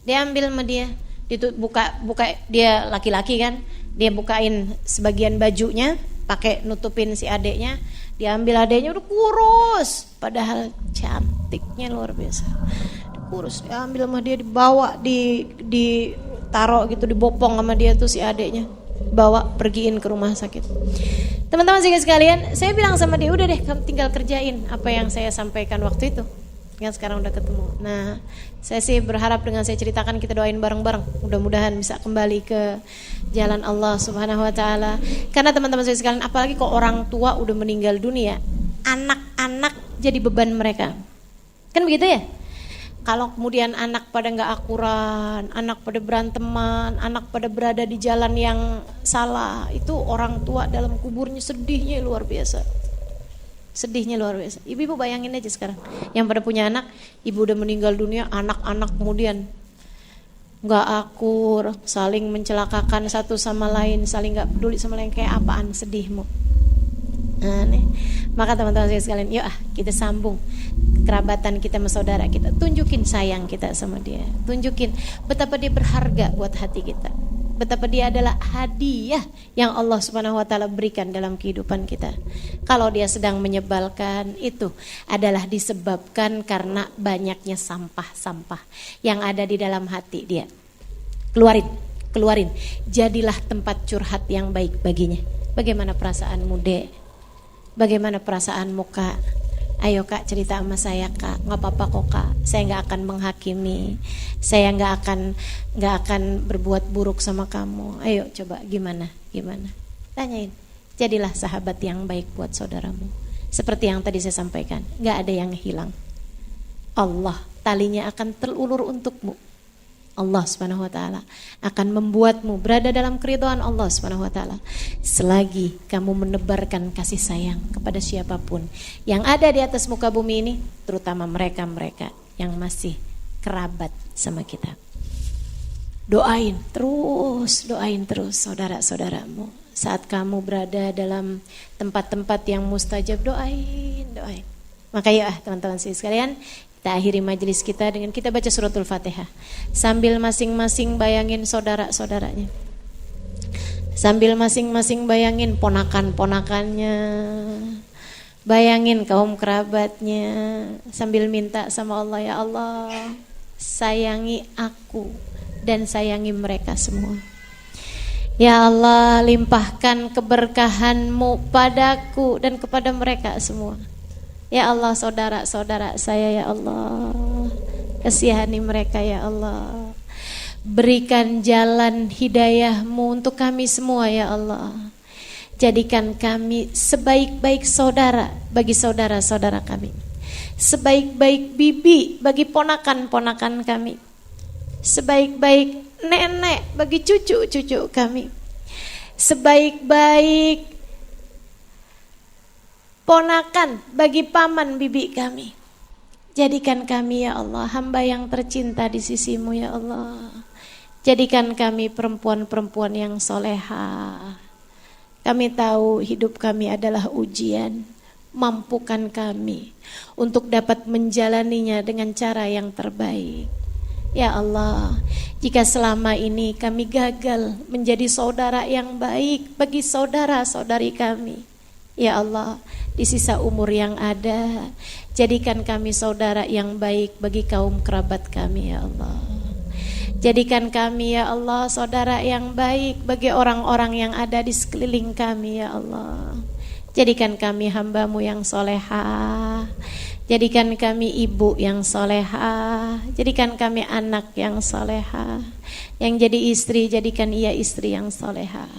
Speaker 1: Dia ambil sama dia, buka dia laki-laki kan, dia bukain sebagian bajunya, pakai nutupin si adeknya. Dia ambil adeknya udah kurus, padahal cantiknya luar biasa. Kurus, dia ambil sama dia, dibawa ditaruh gitu, dibopong sama dia tuh si adeknya, bawa pergiin ke rumah sakit. Teman-teman sekalian, saya bilang sama dia, udah deh kamu tinggal kerjain apa yang saya sampaikan waktu itu. Yang sekarang udah ketemu. Nah, saya sih berharap dengan saya ceritakan kita doain bareng-bareng. Mudah-mudahan bisa kembali ke jalan Allah Subhanahu wa taala. Karena teman-teman saya sekalian, apalagi kok orang tua udah meninggal dunia, anak-anak jadi beban mereka. Kan begitu ya? Kalau kemudian anak pada enggak akuran, anak pada beranteman, anak pada berada di jalan yang salah, itu orang tua dalam kuburnya sedihnya luar biasa. Sedihnya luar biasa. Ibu-ibu bayangin aja sekarang, yang pada punya anak, ibu udah meninggal dunia, anak-anak kemudian nggak akur, saling mencelakakan satu sama lain, saling nggak peduli sama lain, kayak apaan sedihmu. Nah, nih. Maka teman-teman saya sekalian, yuk kita sambung kerabatan kita sama saudara kita, tunjukin sayang kita sama dia, tunjukin betapa dia berharga buat hati kita, betapa dia adalah hadiah yang Allah Subhanahu wa taala berikan dalam kehidupan kita. Kalau dia sedang menyebalkan, itu adalah disebabkan karena banyaknya sampah-sampah yang ada di dalam hati dia. Keluarin. Jadilah tempat curhat yang baik baginya. Bagaimana perasaanmu, Dek? Bagaimana perasaanmu, Kak? Ayo Kak, cerita sama saya Kak. Nggak apa-apa kok Kak, saya nggak akan menghakimi, saya nggak akan berbuat buruk sama kamu. Ayo coba gimana? Tanyain. Jadilah sahabat yang baik buat saudaramu. Seperti yang tadi saya sampaikan, nggak ada yang hilang. Allah talinya akan terulur untukmu. Allah Subhanahu wa taala akan membuatmu berada dalam keridhaan Allah Subhanahu wa taala selagi kamu menebarkan kasih sayang kepada siapapun yang ada di atas muka bumi ini, terutama mereka-mereka yang masih kerabat sama kita. Doain terus saudara-saudaramu. Saat kamu berada dalam tempat-tempat yang mustajab, doain. Maka ya teman-teman sekalian, kita akhiri majelis kita dengan kita baca suratul Fatihah sambil masing-masing bayangin saudara-saudaranya, sambil masing-masing bayangin ponakan-ponakannya, bayangin kaum kerabatnya, sambil minta sama Allah, ya Allah sayangi aku dan sayangi mereka semua. Ya Allah, limpahkan keberkahan-Mu padaku dan kepada mereka semua. Ya Allah, saudara-saudara saya ya Allah, kasihani mereka ya Allah. Berikan jalan hidayah-Mu untuk kami semua ya Allah. Jadikan kami sebaik-baik saudara bagi saudara-saudara kami, sebaik-baik bibi bagi ponakan-ponakan kami, sebaik-baik nenek bagi cucu-cucu kami, sebaik-baik ponakan bagi paman bibi kami. Jadikan kami ya Allah hamba yang tercinta di sisi-Mu ya Allah. Jadikan kami perempuan-perempuan yang soleha. Kami tahu hidup kami adalah ujian. Mampukan kami untuk dapat menjalaninya dengan cara yang terbaik. Ya Allah, jika selama ini kami gagal menjadi saudara yang baik bagi saudara-saudari kami, Ya Allah, di sisa umur yang ada, jadikan kami saudara yang baik bagi kaum kerabat kami ya Allah. Jadikan kami ya Allah saudara yang baik bagi orang-orang yang ada di sekeliling kami ya Allah. Jadikan kami hamba-Mu yang solehah. Jadikan kami ibu yang solehah. Jadikan kami anak yang solehah. Yang jadi istri, jadikan ia istri yang solehah.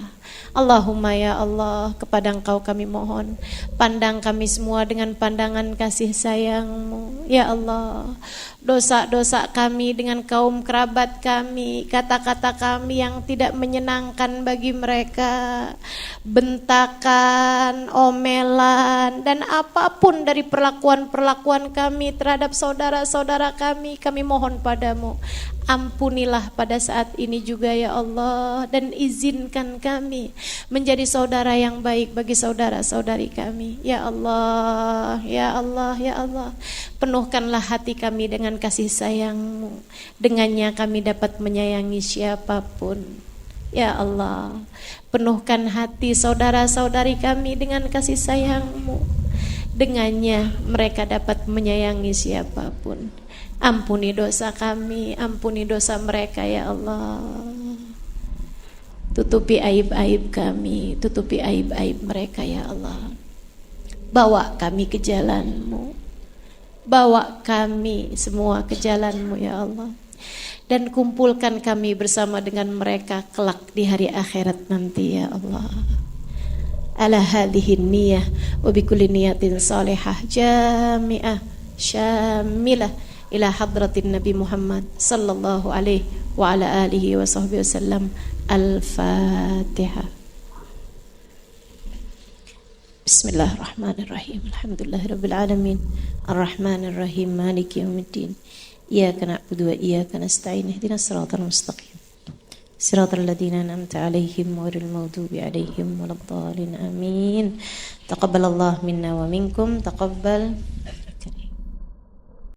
Speaker 1: Allahumma ya Allah, kepada Engkau kami mohon, pandang kami semua dengan pandangan kasih sayang-Mu. Ya Allah, dosa-dosa kami dengan kaum kerabat kami, kata-kata kami yang tidak menyenangkan bagi mereka, bentakan, omelan, dan apapun dari perlakuan-perlakuan kami terhadap saudara-saudara kami mohon padamu. Ampunilah pada saat ini juga ya Allah, dan izinkan kami menjadi saudara yang baik bagi saudara-saudari kami. Ya Allah, ya Allah, ya Allah, penuhkanlah hati kami dengan kasih sayang-Mu. Dengannya kami dapat menyayangi siapapun. Ya Allah, penuhkan hati saudara-saudari kami dengan kasih sayang-Mu. Dengannya mereka dapat menyayangi siapapun. Ampuni dosa kami, ampuni dosa mereka ya Allah. Tutupi aib-aib kami, tutupi aib-aib mereka ya Allah. Bawa kami ke jalan-Mu, bawa kami semua ke jalan-Mu ya Allah. Dan kumpulkan kami bersama dengan mereka kelak di hari akhirat nanti ya Allah. Ala hadhihi niyah wa bikulli niyatin salihah jami'ah syamilah ila hadratin Nabi Muhammad sallallahu alaihi wa ala alihi wa sahbihi wasallam. Al-Fatihah. Bismillahirrahmanirrahim. Alhamdulillahirabbil alamin. Arrahmanirrahim. Maliki yaumiddin. Iyyaka na'budu wa iyyaka nasta'in. Ihdinas siratal mustaqim. Siratal ladzina an'amta 'alaihim ghairil maghdubi 'alaihim waladdallin. Amin. Taqabbalallahu minna wa minkum. Taqabbal